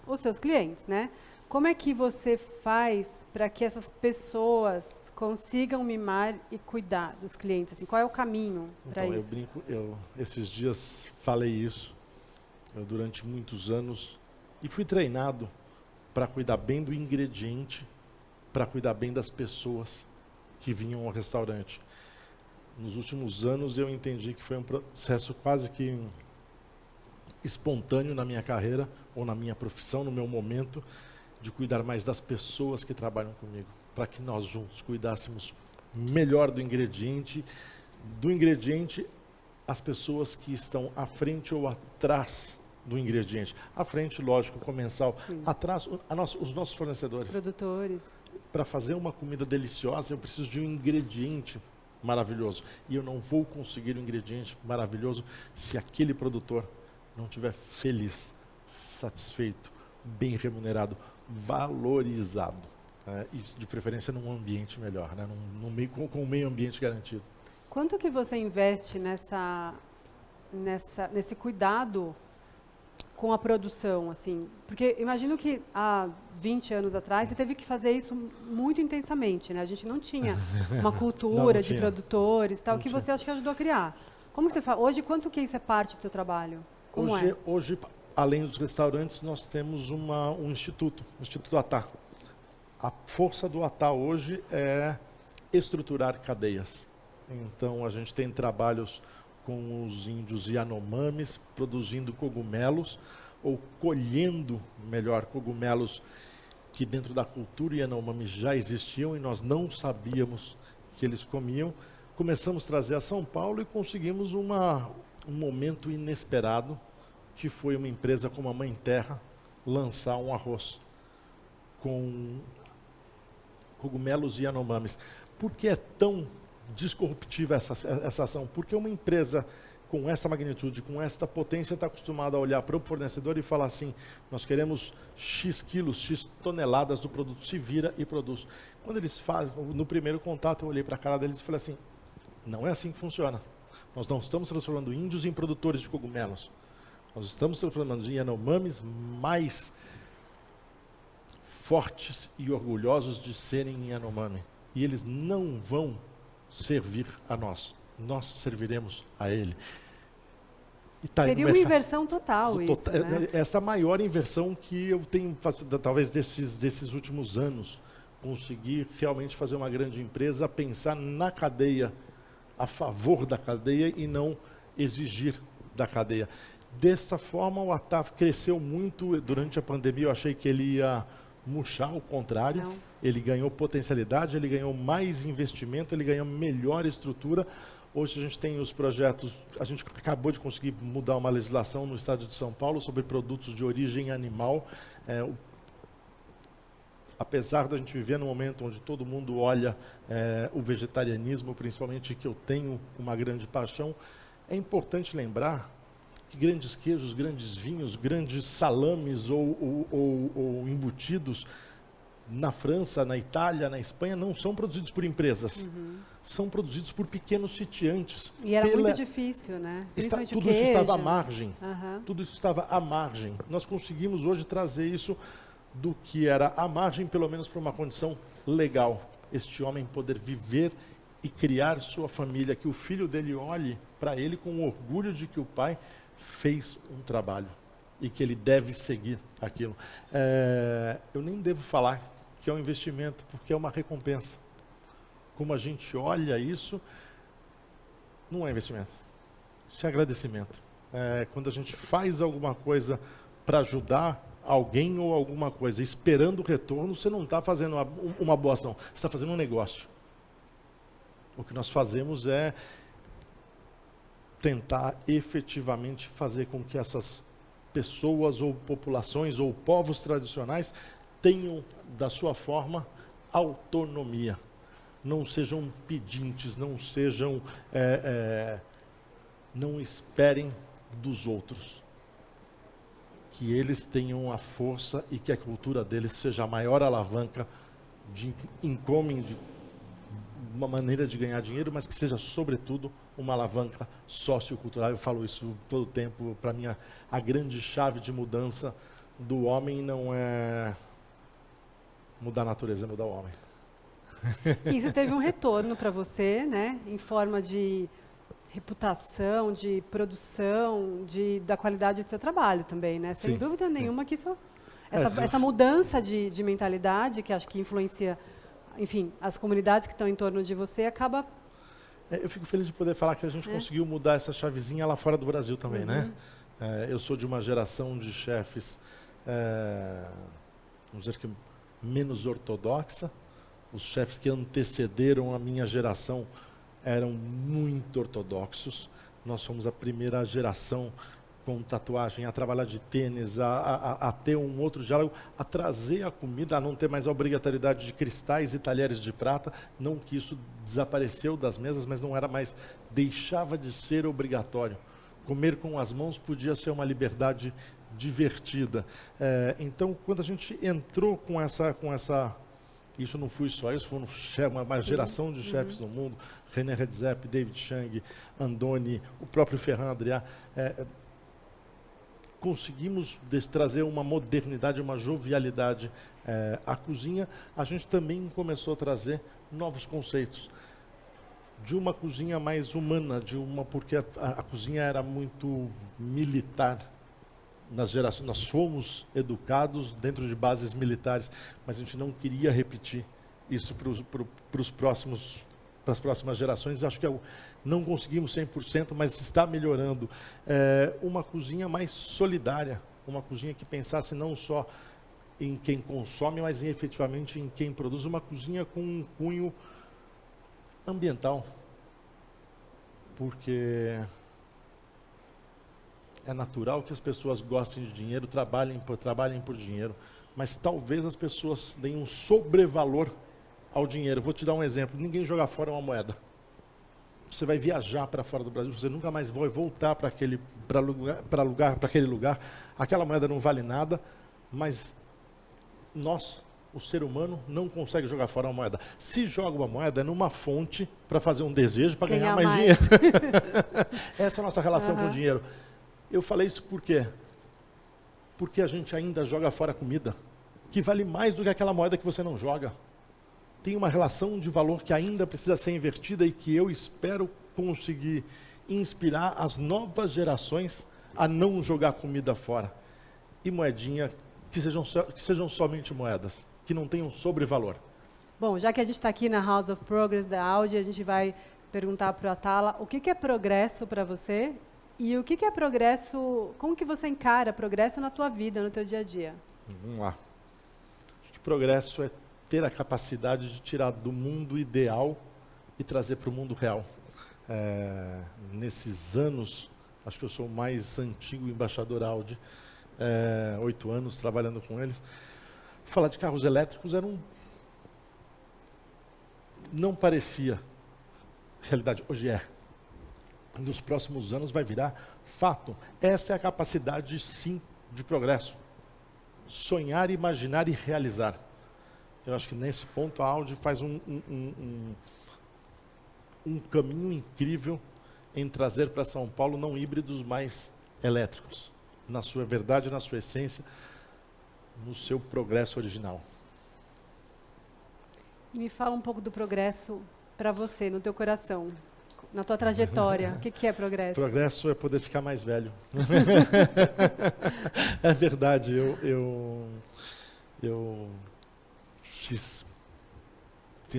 os seus clientes, né? Como é que você faz para que essas pessoas consigam mimar e cuidar dos clientes? Assim, qual é o caminho para isso? Eu brinco, esses dias falei isso, durante muitos anos, e fui treinado para cuidar bem do ingrediente, para cuidar bem das pessoas que vinham ao restaurante. Nos últimos anos eu entendi que foi um processo quase que espontâneo na minha carreira, ou na minha profissão, no meu momento, de cuidar mais das pessoas que trabalham comigo, para que nós juntos cuidássemos melhor do ingrediente as pessoas que estão à frente ou atrás do ingrediente. À frente, lógico, comensal. Sim. Atrás, os nossos fornecedores. Produtores. Para fazer uma comida deliciosa, eu preciso de um ingrediente maravilhoso. E eu não vou conseguir um ingrediente maravilhoso se aquele produtor não estiver feliz, satisfeito, bem remunerado, valorizado. E de preferência num ambiente melhor, né? Com um meio ambiente garantido. Quanto que você investe nesse cuidado com a produção, assim? Porque imagino que há 20 anos atrás você teve que fazer isso muito intensamente, né? A gente não tinha uma cultura de produtores, tal, que você acha que ajudou a criar. Como que você faz? Hoje, quanto que isso é parte do seu trabalho? Como hoje, além dos restaurantes, nós temos um instituto, o Instituto ATA. A força do ATA hoje é estruturar cadeias. Então, a gente tem trabalhos com os índios Yanomamis, produzindo cogumelos, ou colhendo, melhor, cogumelos que dentro da cultura Yanomami já existiam e nós não sabíamos que eles comiam. Começamos a trazer a São Paulo e conseguimos um momento inesperado, que foi uma empresa como a Mãe Terra lançar um arroz com cogumelos Yanomamis. Por que é tão disruptiva essa ação? Porque uma empresa com essa magnitude, com esta potência, está acostumada a olhar para o fornecedor e falar assim: nós queremos X quilos, X toneladas do produto, se vira e produz. Quando eles fazem, no primeiro contato, eu olhei para a cara deles e falei assim: não é assim que funciona. Nós não estamos transformando índios em produtores de cogumelos. Nós estamos transformando em Yanomamis mais fortes e orgulhosos de serem Yanomami. E eles não vão servir a nós. Nós serviremos a ele. E tá seria uma inversão total isso, né? Essa maior inversão que eu tenho, talvez desses últimos anos, conseguir realmente fazer uma grande empresa, pensar na cadeia, a favor da cadeia e não exigir da cadeia. Dessa forma, o ATA cresceu muito durante a pandemia. Eu achei que ele ia murchar, ao contrário. Não. Ele ganhou potencialidade, ele ganhou mais investimento, ele ganhou melhor estrutura. Hoje a gente tem os projetos, a gente acabou de conseguir mudar uma legislação no estado de São Paulo sobre produtos de origem animal. Apesar da gente viver num momento onde todo mundo olha o vegetarianismo, principalmente, que eu tenho uma grande paixão, é importante lembrar que grandes queijos, grandes vinhos, grandes salames ou embutidos na França, na Itália, na Espanha, não são produzidos por empresas. Uhum. São produzidos por pequenos sitiantes. E era muito difícil, né? Tudo isso estava à margem. Uhum. Tudo isso estava à margem. Nós conseguimos hoje trazer isso do que era à margem, pelo menos para uma condição legal. Este homem poder viver e criar sua família, que o filho dele olhe para ele com orgulho de que o pai fez um trabalho e que ele deve seguir aquilo. Eu nem devo falar que é um investimento, porque é uma recompensa. Como a gente olha isso, não é investimento, isso é agradecimento. Quando a gente faz alguma coisa para ajudar alguém ou alguma coisa, esperando o retorno, você não está fazendo uma boa ação, você está fazendo um negócio. O que nós fazemos é tentar efetivamente fazer com que essas pessoas ou populações ou povos tradicionais tenham, da sua forma, autonomia. Não sejam pedintes, não sejam, não esperem dos outros. Que eles tenham a força e que a cultura deles seja a maior alavanca de incoming, de uma maneira de ganhar dinheiro, mas que seja, sobretudo, uma alavanca sociocultural. Eu falo isso todo o tempo. Para mim, a grande chave de mudança do homem não é mudar a natureza, é mudar o homem. Isso teve um retorno para você, né? Em forma de reputação, de produção, da qualidade do seu trabalho também, né? Sem dúvida nenhuma que isso... Essa mudança de mentalidade, que acho que influencia, enfim, as comunidades que estão em torno de você, acaba... Eu fico feliz de poder falar que a gente conseguiu mudar essa chavezinha lá fora do Brasil também, né? Eu sou de uma geração de chefes vamos dizer que menos ortodoxa. Os chefes que antecederam a minha geração eram muito ortodoxos. Nós somos a primeira geração com tatuagem, a trabalhar de tênis, a ter um outro diálogo, a trazer a comida, a não ter mais a obrigatoriedade de cristais e talheres de prata. Não que isso desapareceu das mesas, mas não era mais, deixava de ser obrigatório. Comer com as mãos podia ser uma liberdade divertida. Então, quando a gente entrou com essa isso não fui só eu, isso foi uma geração de chefes no mundo, René Redzepi, David Chang, Andoni, o próprio Ferran Adrià, conseguimos trazer uma modernidade, uma jovialidade à cozinha. A gente também começou a trazer novos conceitos de uma cozinha mais humana, porque a cozinha era muito militar. Nas gerações, nós fomos educados dentro de bases militares, mas a gente não queria repetir isso para as próximas gerações. Acho que não conseguimos 100%, mas está melhorando. Uma cozinha mais solidária, uma cozinha que pensasse não só em quem consome, mas efetivamente em quem produz. Uma cozinha com um cunho ambiental, porque é natural que as pessoas gostem de dinheiro, trabalhem por dinheiro, mas talvez as pessoas deem um sobrevalor ao dinheiro. Vou te dar um exemplo: ninguém joga fora uma moeda. Você vai viajar para fora do Brasil, você nunca mais vai voltar para aquele lugar. Aquela moeda não vale nada, mas nós, o ser humano, não consegue jogar fora uma moeda. Se joga uma moeda, é numa fonte para fazer um desejo, para ganhar mais dinheiro. Essa é a nossa relação com o dinheiro. Eu falei isso por quê? Porque a gente ainda joga fora comida, que vale mais do que aquela moeda que você não joga. Tem uma relação de valor que ainda precisa ser invertida e que eu espero conseguir inspirar as novas gerações a não jogar comida fora. E moedinha, que sejam somente moedas, que não tenham sobrevalor. Bom, já que a gente está aqui na House of Progress da Audi, a gente vai perguntar para o Atala o que é progresso para você. E o que é progresso, como que você encara progresso na tua vida, no teu dia a dia? Vamos lá. Acho que progresso é ter a capacidade de tirar do mundo ideal e trazer para o mundo real. Nesses anos, acho que eu sou o mais antigo embaixador Audi, 8 anos trabalhando com eles. Falar de carros elétricos não parecia realidade, hoje é. Nos próximos anos vai virar fato. Essa é a capacidade, sim, de progresso. Sonhar, imaginar e realizar. Eu acho que nesse ponto a Audi faz um caminho incrível em trazer para São Paulo não híbridos, mas elétricos. Na sua verdade, na sua essência, no seu progresso original. E me fala um pouco do progresso para você, no teu coração. Na tua trajetória, o que é progresso? Progresso é poder ficar mais velho. É verdade, eu tenho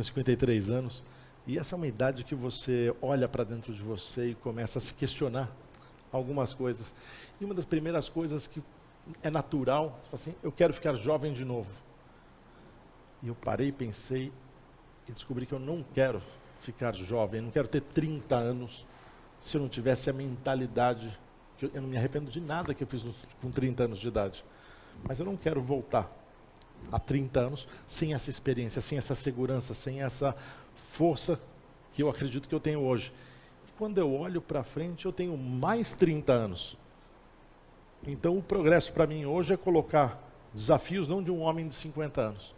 53 anos, e essa é uma idade que você olha para dentro de você e começa a se questionar algumas coisas. E uma das primeiras coisas que é natural, você fala assim, eu quero ficar jovem de novo. E eu parei, pensei e descobri que eu não quero ficar jovem, não quero ter 30 anos se eu não tivesse a mentalidade, eu não me arrependo de nada que eu fiz com 30 anos de idade, mas eu não quero voltar a 30 anos sem essa experiência, sem essa segurança, sem essa força que eu acredito que eu tenho hoje. E quando eu olho para frente, eu tenho mais 30 anos. Então o progresso para mim hoje é colocar desafios não de um homem de 50 anos,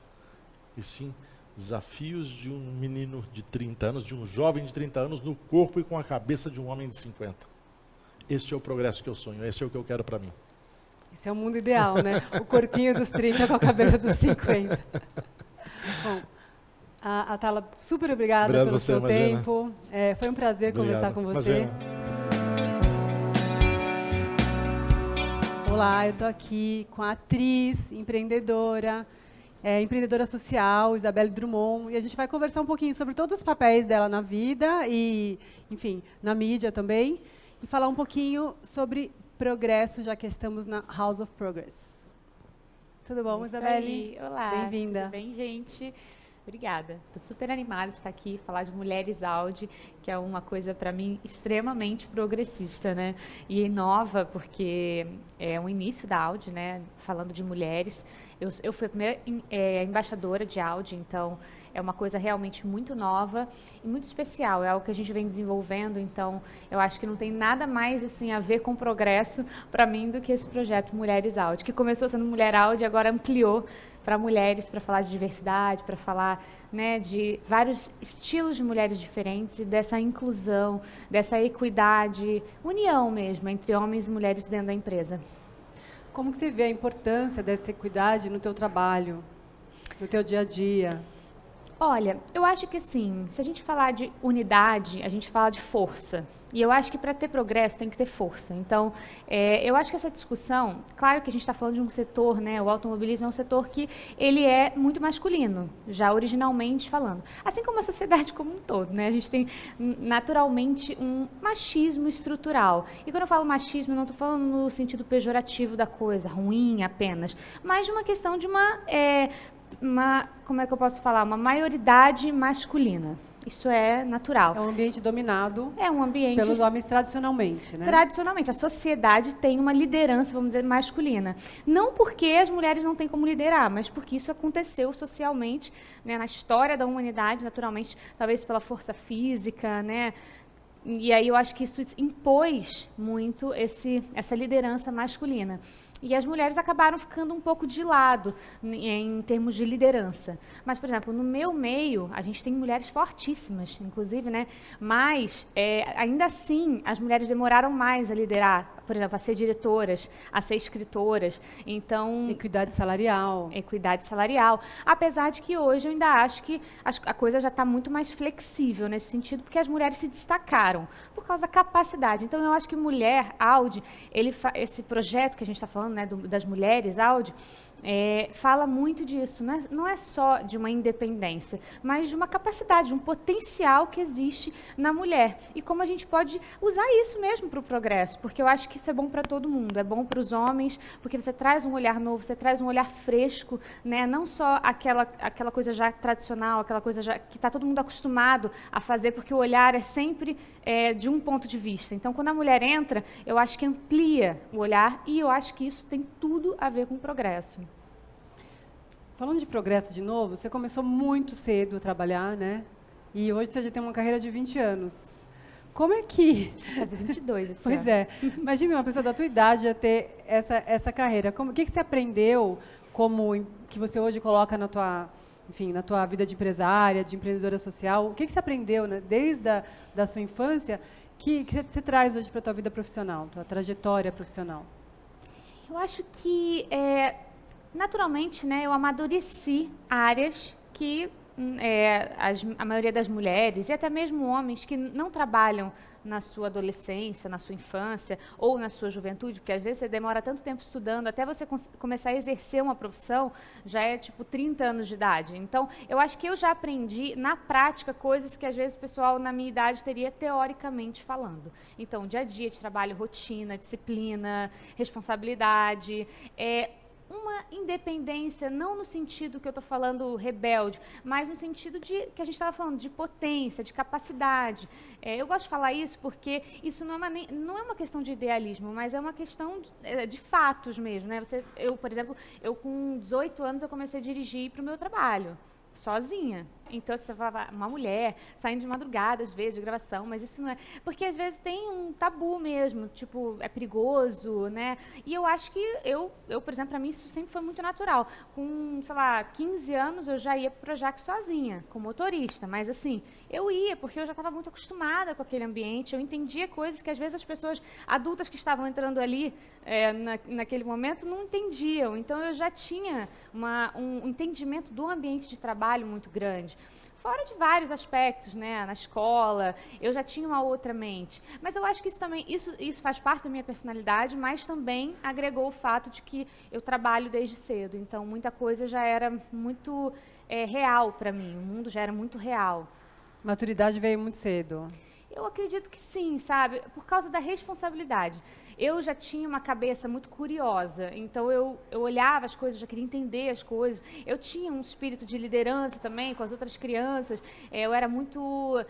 e sim desafios de um menino de 30 anos, de um jovem de 30 anos, no corpo e com a cabeça de um homem de 50. Este é o progresso que eu sonho, este é o que eu quero para mim. Esse é o mundo ideal, né? O corpinho dos 30 com a cabeça dos 50. Bom, Atala, super obrigada pelo seu tempo. Foi um prazer conversar com você. Olá, eu estou aqui com a atriz, empreendedora, empreendedora social, Isabelle Drummond, e a gente vai conversar um pouquinho sobre todos os papéis dela na vida e, enfim, na mídia também, e falar um pouquinho sobre progresso, já que estamos na House of Progress. Tudo bom, Isso Isabelle? aí. Olá. Bem-vinda. Tudo bem, gente? Obrigada. Estou super animada de estar aqui, falar de Mulheres Audi, que é uma coisa, para mim, extremamente progressista, né? E nova, porque é o início da Audi, né? Falando de mulheres. Eu fui a primeira embaixadora de Audi, então é uma coisa realmente muito nova e muito especial. É algo que a gente vem desenvolvendo, então eu acho que não tem nada mais assim a ver com progresso para mim do que esse projeto Mulheres Audi, que começou sendo Mulher Audi e agora ampliou para mulheres, para falar de diversidade, para falar, né, de vários estilos de mulheres diferentes e dessa inclusão, dessa equidade, união mesmo entre homens e mulheres dentro da empresa. Como que você vê a importância dessa equidade no teu trabalho, no teu dia a dia? Olha, eu acho que assim, se a gente falar de unidade, a gente fala de força. E eu acho que para ter progresso tem que ter força. Então, eu acho que essa discussão, claro que a gente está falando de um setor, né, o automobilismo é um setor que ele é muito masculino, já originalmente falando. Assim como a sociedade como um todo, né? A gente tem naturalmente um machismo estrutural. E quando eu falo machismo, eu não estou falando no sentido pejorativo da coisa, ruim apenas, mas de uma questão de como é que eu posso falar? Uma maioridade masculina. Isso é natural. É um ambiente dominado pelos homens tradicionalmente, né? Tradicionalmente. A sociedade tem uma liderança, vamos dizer, masculina. Não porque as mulheres não têm como liderar, mas porque isso aconteceu socialmente, né, na história da humanidade, naturalmente, talvez pela força física, né? E aí eu acho que isso impôs muito essa liderança masculina. E as mulheres acabaram ficando um pouco de lado em termos de liderança. Mas, por exemplo, no meu meio, a gente tem mulheres fortíssimas, inclusive, né? Mas, ainda assim, as mulheres demoraram mais a liderar, por exemplo, a ser diretoras, a ser escritoras. Então, Equidade salarial. Equidade salarial. Apesar de que hoje eu ainda acho que a coisa já está muito mais flexível nesse sentido, porque as mulheres se destacaram por causa da capacidade. Então, eu acho que Mulher Audi, esse projeto que a gente está falando, né, das mulheres Audi, fala muito disso. Não é só de uma independência, mas de uma capacidade, de um potencial que existe na mulher. E como a gente pode usar isso mesmo para o progresso, porque eu acho que isso é bom para todo mundo. É bom para os homens, porque você traz um olhar novo, você traz um olhar fresco, né? Não só aquela coisa já tradicional, aquela coisa já que está todo mundo acostumado a fazer, porque o olhar é sempre de um ponto de vista. Então, quando a mulher entra, eu acho que amplia o olhar e eu acho que isso tem tudo a ver com o progresso. Falando de progresso de novo, você começou muito cedo a trabalhar, né? E hoje você já tem uma carreira de 20 anos. Como é que... Fazer 22 esse Pois ano. é. Imagina uma pessoa da tua idade a ter essa carreira. O que você aprendeu, que você hoje coloca na tua vida de empresária, de empreendedora social? O que você aprendeu, né, desde da sua infância que você traz hoje para a tua vida profissional, tua trajetória profissional? Eu acho que, naturalmente, né, eu amadureci áreas que a maioria das mulheres, e até mesmo homens que não trabalham na sua adolescência, na sua infância ou na sua juventude, porque às vezes você demora tanto tempo estudando, até você começar a exercer uma profissão, já é tipo 30 anos de idade. Então, eu acho que eu já aprendi na prática coisas que às vezes o pessoal na minha idade teria teoricamente falando. Então, dia a dia de trabalho, rotina, disciplina, responsabilidade, uma independência, não no sentido que eu estou falando rebelde, mas no sentido de que a gente estava falando de potência, de capacidade. Eu gosto de falar isso porque isso não é uma questão de idealismo, mas é uma questão de fatos mesmo, né? Por exemplo, com 18 anos eu comecei a dirigir para o meu trabalho, sozinha. Então, você falava, uma mulher saindo de madrugada, às vezes, de gravação, mas isso não é... Porque, às vezes, tem um tabu mesmo, tipo, é perigoso, né? E eu acho que por exemplo, para mim, isso sempre foi muito natural. Com, sei lá, 15 anos, eu já ia para o Projac sozinha, como motorista. Mas, assim, eu ia, porque eu já estava muito acostumada com aquele ambiente, eu entendia coisas que, às vezes, as pessoas adultas que estavam entrando ali, naquele momento, não entendiam. Então, eu já tinha um entendimento do ambiente de trabalho muito grande. Fora de vários aspectos, né? Na escola, eu já tinha uma outra mente. Mas eu acho que isso faz parte da minha personalidade, mas também agregou o fato de que eu trabalho desde cedo. Então, muita coisa já era muito real para mim, o mundo já era muito real. Maturidade veio muito cedo. Eu acredito que sim, sabe? Por causa da responsabilidade. Eu já tinha uma cabeça muito curiosa, então eu olhava as coisas, já queria entender as coisas. Eu tinha um espírito de liderança também com as outras crianças. Eu era muito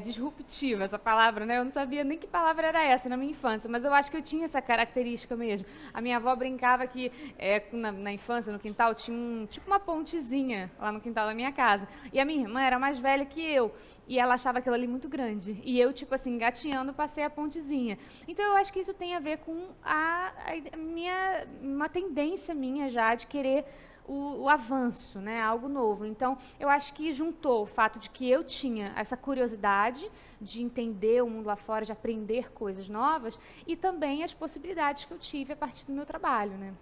disruptiva, essa palavra, né? Eu não sabia nem que palavra era essa na minha infância, mas eu acho que eu tinha essa característica mesmo. A minha avó brincava que na infância, no quintal, tinha tipo uma pontezinha lá no quintal da minha casa. E a minha irmã era mais velha que eu. E ela achava aquilo ali muito grande. E eu, tipo assim, engatinhando, passei a pontezinha. Então, eu acho que isso tem a ver com uma tendência minha já de querer o avanço, né? Algo novo. Então, eu acho que juntou o fato de que eu tinha essa curiosidade de entender o mundo lá fora, de aprender coisas novas, e também as possibilidades que eu tive a partir do meu trabalho, né?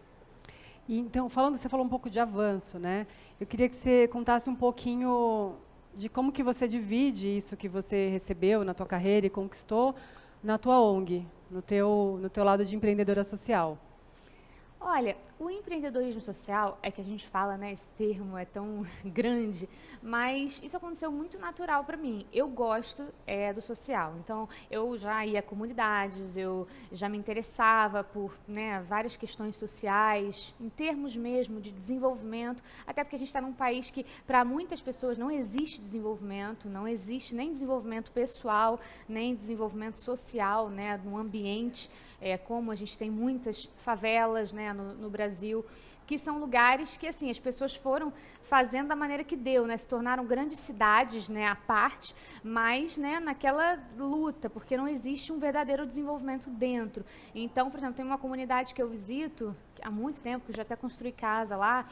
E, então, você falou um pouco de avanço, né? Eu queria que você contasse um pouquinho de como que você divide isso que você recebeu na tua carreira e conquistou na tua ONG, no teu lado de empreendedora social. Olha, o empreendedorismo social, é que a gente fala, né, esse termo é tão grande, mas isso aconteceu muito natural para mim. Eu gosto do social, então eu já ia a comunidades, eu já me interessava por, né, várias questões sociais, em termos mesmo de desenvolvimento, até porque a gente está num país que, para muitas pessoas, não existe desenvolvimento, não existe nem desenvolvimento pessoal, nem desenvolvimento social, né, no ambiente, como a gente tem muitas favelas, né, no Brasil, que são lugares que, assim, as pessoas foram fazendo da maneira que deu, né, se tornaram grandes cidades, né, à parte, mas, né, naquela luta, porque não existe um verdadeiro desenvolvimento dentro. Então, por exemplo, tem uma comunidade que eu visito há muito tempo, que eu já até construí casa lá,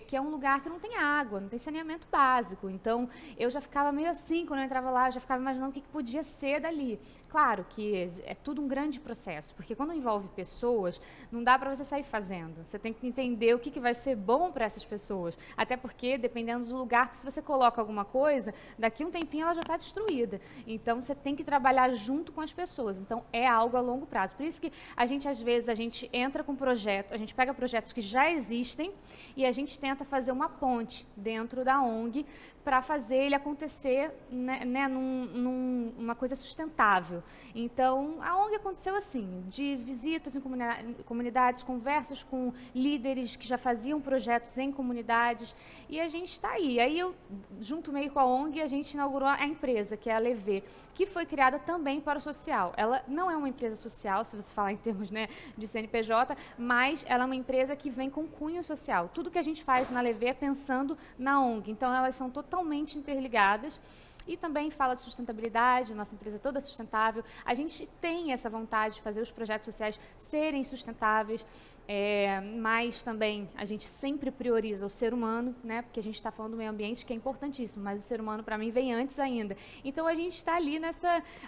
que é um lugar que não tem água, não tem saneamento básico. Então, eu já ficava meio assim, quando eu entrava lá, eu já ficava imaginando o que podia ser dali. Claro que é tudo um grande processo, porque quando envolve pessoas, não dá para você sair fazendo. Você tem que entender o que vai ser bom para essas pessoas. Até porque, dependendo do lugar que se você coloca alguma coisa, daqui a um tempinho ela já está destruída. Então, você tem que trabalhar junto com as pessoas. Então, é algo a longo prazo. Por isso que a gente, às vezes, entra com projeto, a gente pega projetos que já existem e a gente tenta fazer uma ponte dentro da ONG para fazer ele acontecer, né, numa coisa sustentável. Então, a ONG aconteceu assim, de visitas em comunidades, conversas com líderes que já faziam projetos em comunidades, e a gente está aí. Aí eu, junto meio com a ONG, a gente inaugurou a empresa, que é a Levê, que foi criada também para o social. Ela não é uma empresa social, se você falar em termos, né, de CNPJ, mas ela é uma empresa que vem com cunho social. Tudo que a gente faz na Levê é pensando na ONG, então elas são totalmente interligadas. E também fala de sustentabilidade, nossa empresa toda é sustentável. A gente tem essa vontade de fazer os projetos sociais serem sustentáveis, mas também a gente sempre prioriza o ser humano, né? Porque a gente está falando do meio ambiente, que é importantíssimo, mas o ser humano, para mim, vem antes ainda. Então, a gente está ali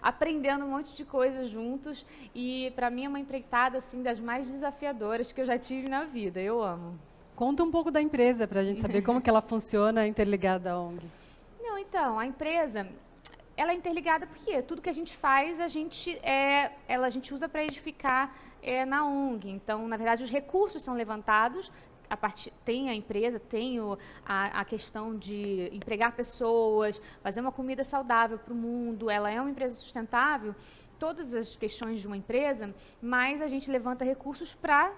aprendendo um monte de coisas juntos, e para mim é uma empreitada assim, das mais desafiadoras que eu já tive na vida. Eu amo. Conta um pouco da empresa, para a gente saber como que ela funciona interligada à ONG. Não, então, a empresa, ela é interligada porque tudo que a gente faz, a gente usa para edificar na ONG. Então, na verdade, os recursos são levantados, tem a empresa, tem a questão de empregar pessoas, fazer uma comida saudável para o mundo, ela é uma empresa sustentável, todas as questões de uma empresa, mas a gente levanta recursos para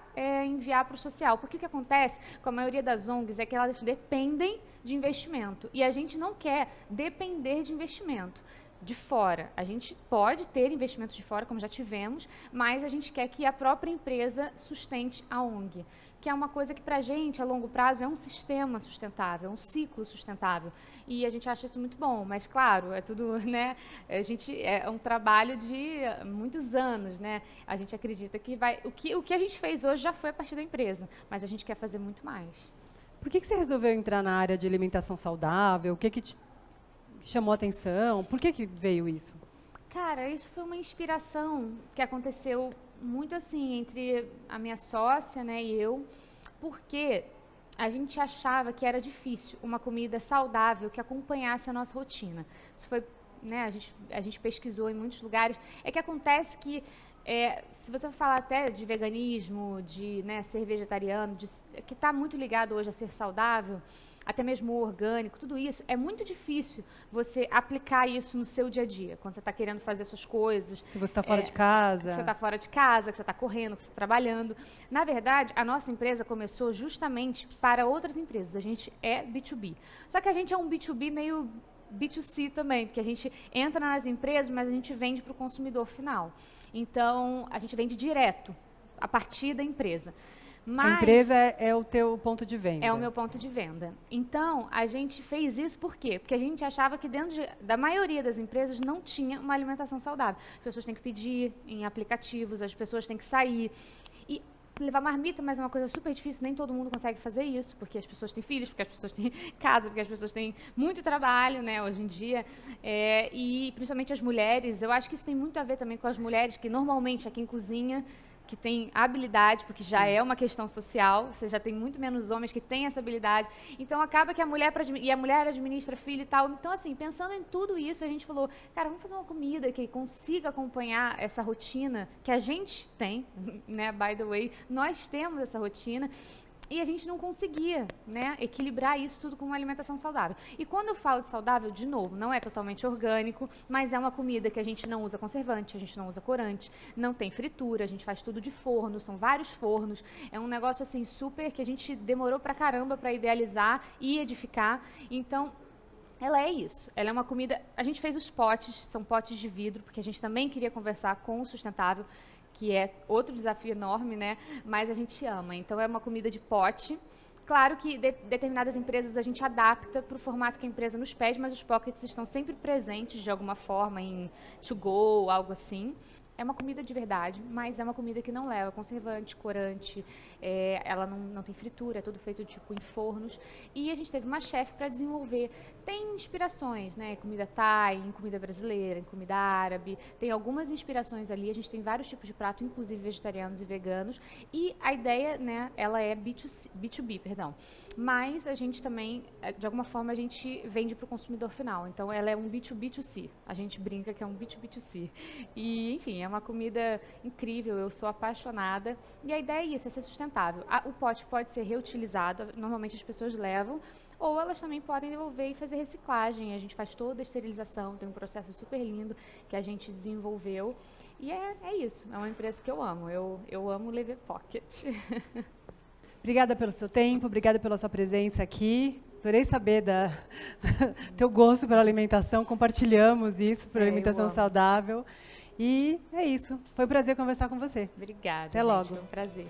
enviar para o social. Porque o que acontece com a maioria das ONGs é que elas dependem de investimento. E a gente não quer depender de investimento de fora. A gente pode ter investimentos de fora, como já tivemos, mas a gente quer que a própria empresa sustente a ONG, que é uma coisa que, para a gente, a longo prazo, é um sistema sustentável, é um ciclo sustentável. E a gente acha isso muito bom, mas, claro, é tudo, né? É um trabalho de muitos anos, né? A gente acredita que o que a gente fez hoje já foi a partir da empresa, mas a gente quer fazer muito mais. Por que você resolveu entrar na área de alimentação saudável? O que te chamou a atenção? Por que veio isso? Cara, isso foi uma inspiração que aconteceu muito assim entre a minha sócia, né, e eu, porque a gente achava que era difícil uma comida saudável que acompanhasse a nossa rotina. Isso foi, né, a gente pesquisou em muitos lugares. É que acontece que se você falar até de veganismo, de, né, ser vegetariano, que está muito ligado hoje a ser saudável, até mesmo o orgânico, tudo isso, é muito difícil você aplicar isso no seu dia a dia, quando você está querendo fazer suas coisas. Se você está fora de casa. Que você está fora de casa, que você está correndo, que você está trabalhando. Na verdade, a nossa empresa começou justamente para outras empresas. A gente é B2B. Só que a gente é um B2B meio B2C também, porque a gente entra nas empresas, mas a gente vende para o consumidor final. Então, a gente vende direto, a partir da empresa. Mas a empresa é o teu ponto de venda. é o meu ponto de venda. Então, a gente fez isso por quê? Porque a gente achava que dentro da maioria das empresas não tinha uma alimentação saudável. As pessoas têm que pedir em aplicativos, as pessoas têm que sair. E levar marmita, mas é uma coisa super difícil, nem todo mundo consegue fazer isso, porque as pessoas têm filhos, porque as pessoas têm casa, porque as pessoas têm muito trabalho, né, hoje em dia, e principalmente as mulheres. Eu acho que isso tem muito a ver também com as mulheres, que normalmente é quem cozinha, que tem habilidade, porque já é uma questão social, você já tem muito menos homens que têm essa habilidade. Então, acaba que a mulher, e a mulher administra filho e tal. Então, assim, pensando em tudo isso, a gente falou, cara, vamos fazer uma comida que consiga acompanhar essa rotina que a gente tem, né, by the way, nós temos essa rotina. E a gente não conseguia, né, equilibrar isso tudo com uma alimentação saudável. E quando eu falo de saudável, de novo, não é totalmente orgânico, mas é uma comida que a gente não usa conservante, a gente não usa corante, não tem fritura, a gente faz tudo de forno, são vários fornos. É um negócio assim super que a gente demorou pra caramba para idealizar e edificar. Então, ela é isso. Ela é uma comida... A gente fez os potes, são potes de vidro, porque a gente também queria conversar com o sustentável, que é outro desafio enorme, né? Mas a gente ama. Então, é uma comida de pote. Claro que determinadas empresas a gente adapta para o formato que a empresa nos pede, mas os pockets estão sempre presentes de alguma forma em to-go, algo assim. É uma comida de verdade, mas é uma comida que não leva conservante, corante, ela não tem fritura, é tudo feito tipo em fornos. E a gente teve uma chefe para desenvolver. Tem inspirações, né? Comida Thai, em comida brasileira, em comida árabe. Tem algumas inspirações ali. A gente tem vários tipos de prato, inclusive vegetarianos e veganos. E a ideia, né? Ela é B2B, perdão. Mas a gente também, de alguma forma, a gente vende para o consumidor final. Então, ela é um B2B2C. A gente brinca que é um B2B2C. E, enfim, é uma comida incrível, eu sou apaixonada. E a ideia é isso, é ser sustentável. O pote pode ser reutilizado, normalmente as pessoas levam, ou elas também podem devolver e fazer reciclagem. A gente faz toda a esterilização, tem um processo super lindo que a gente desenvolveu. E é isso, é uma empresa que eu amo. Eu amo Lever Pocket. Obrigada pelo seu tempo, obrigada pela sua presença aqui. Adorei saber do teu gosto pela alimentação, compartilhamos isso, por alimentação saudável. E é isso. Foi um prazer conversar com você. Obrigada. Até logo. Foi um prazer.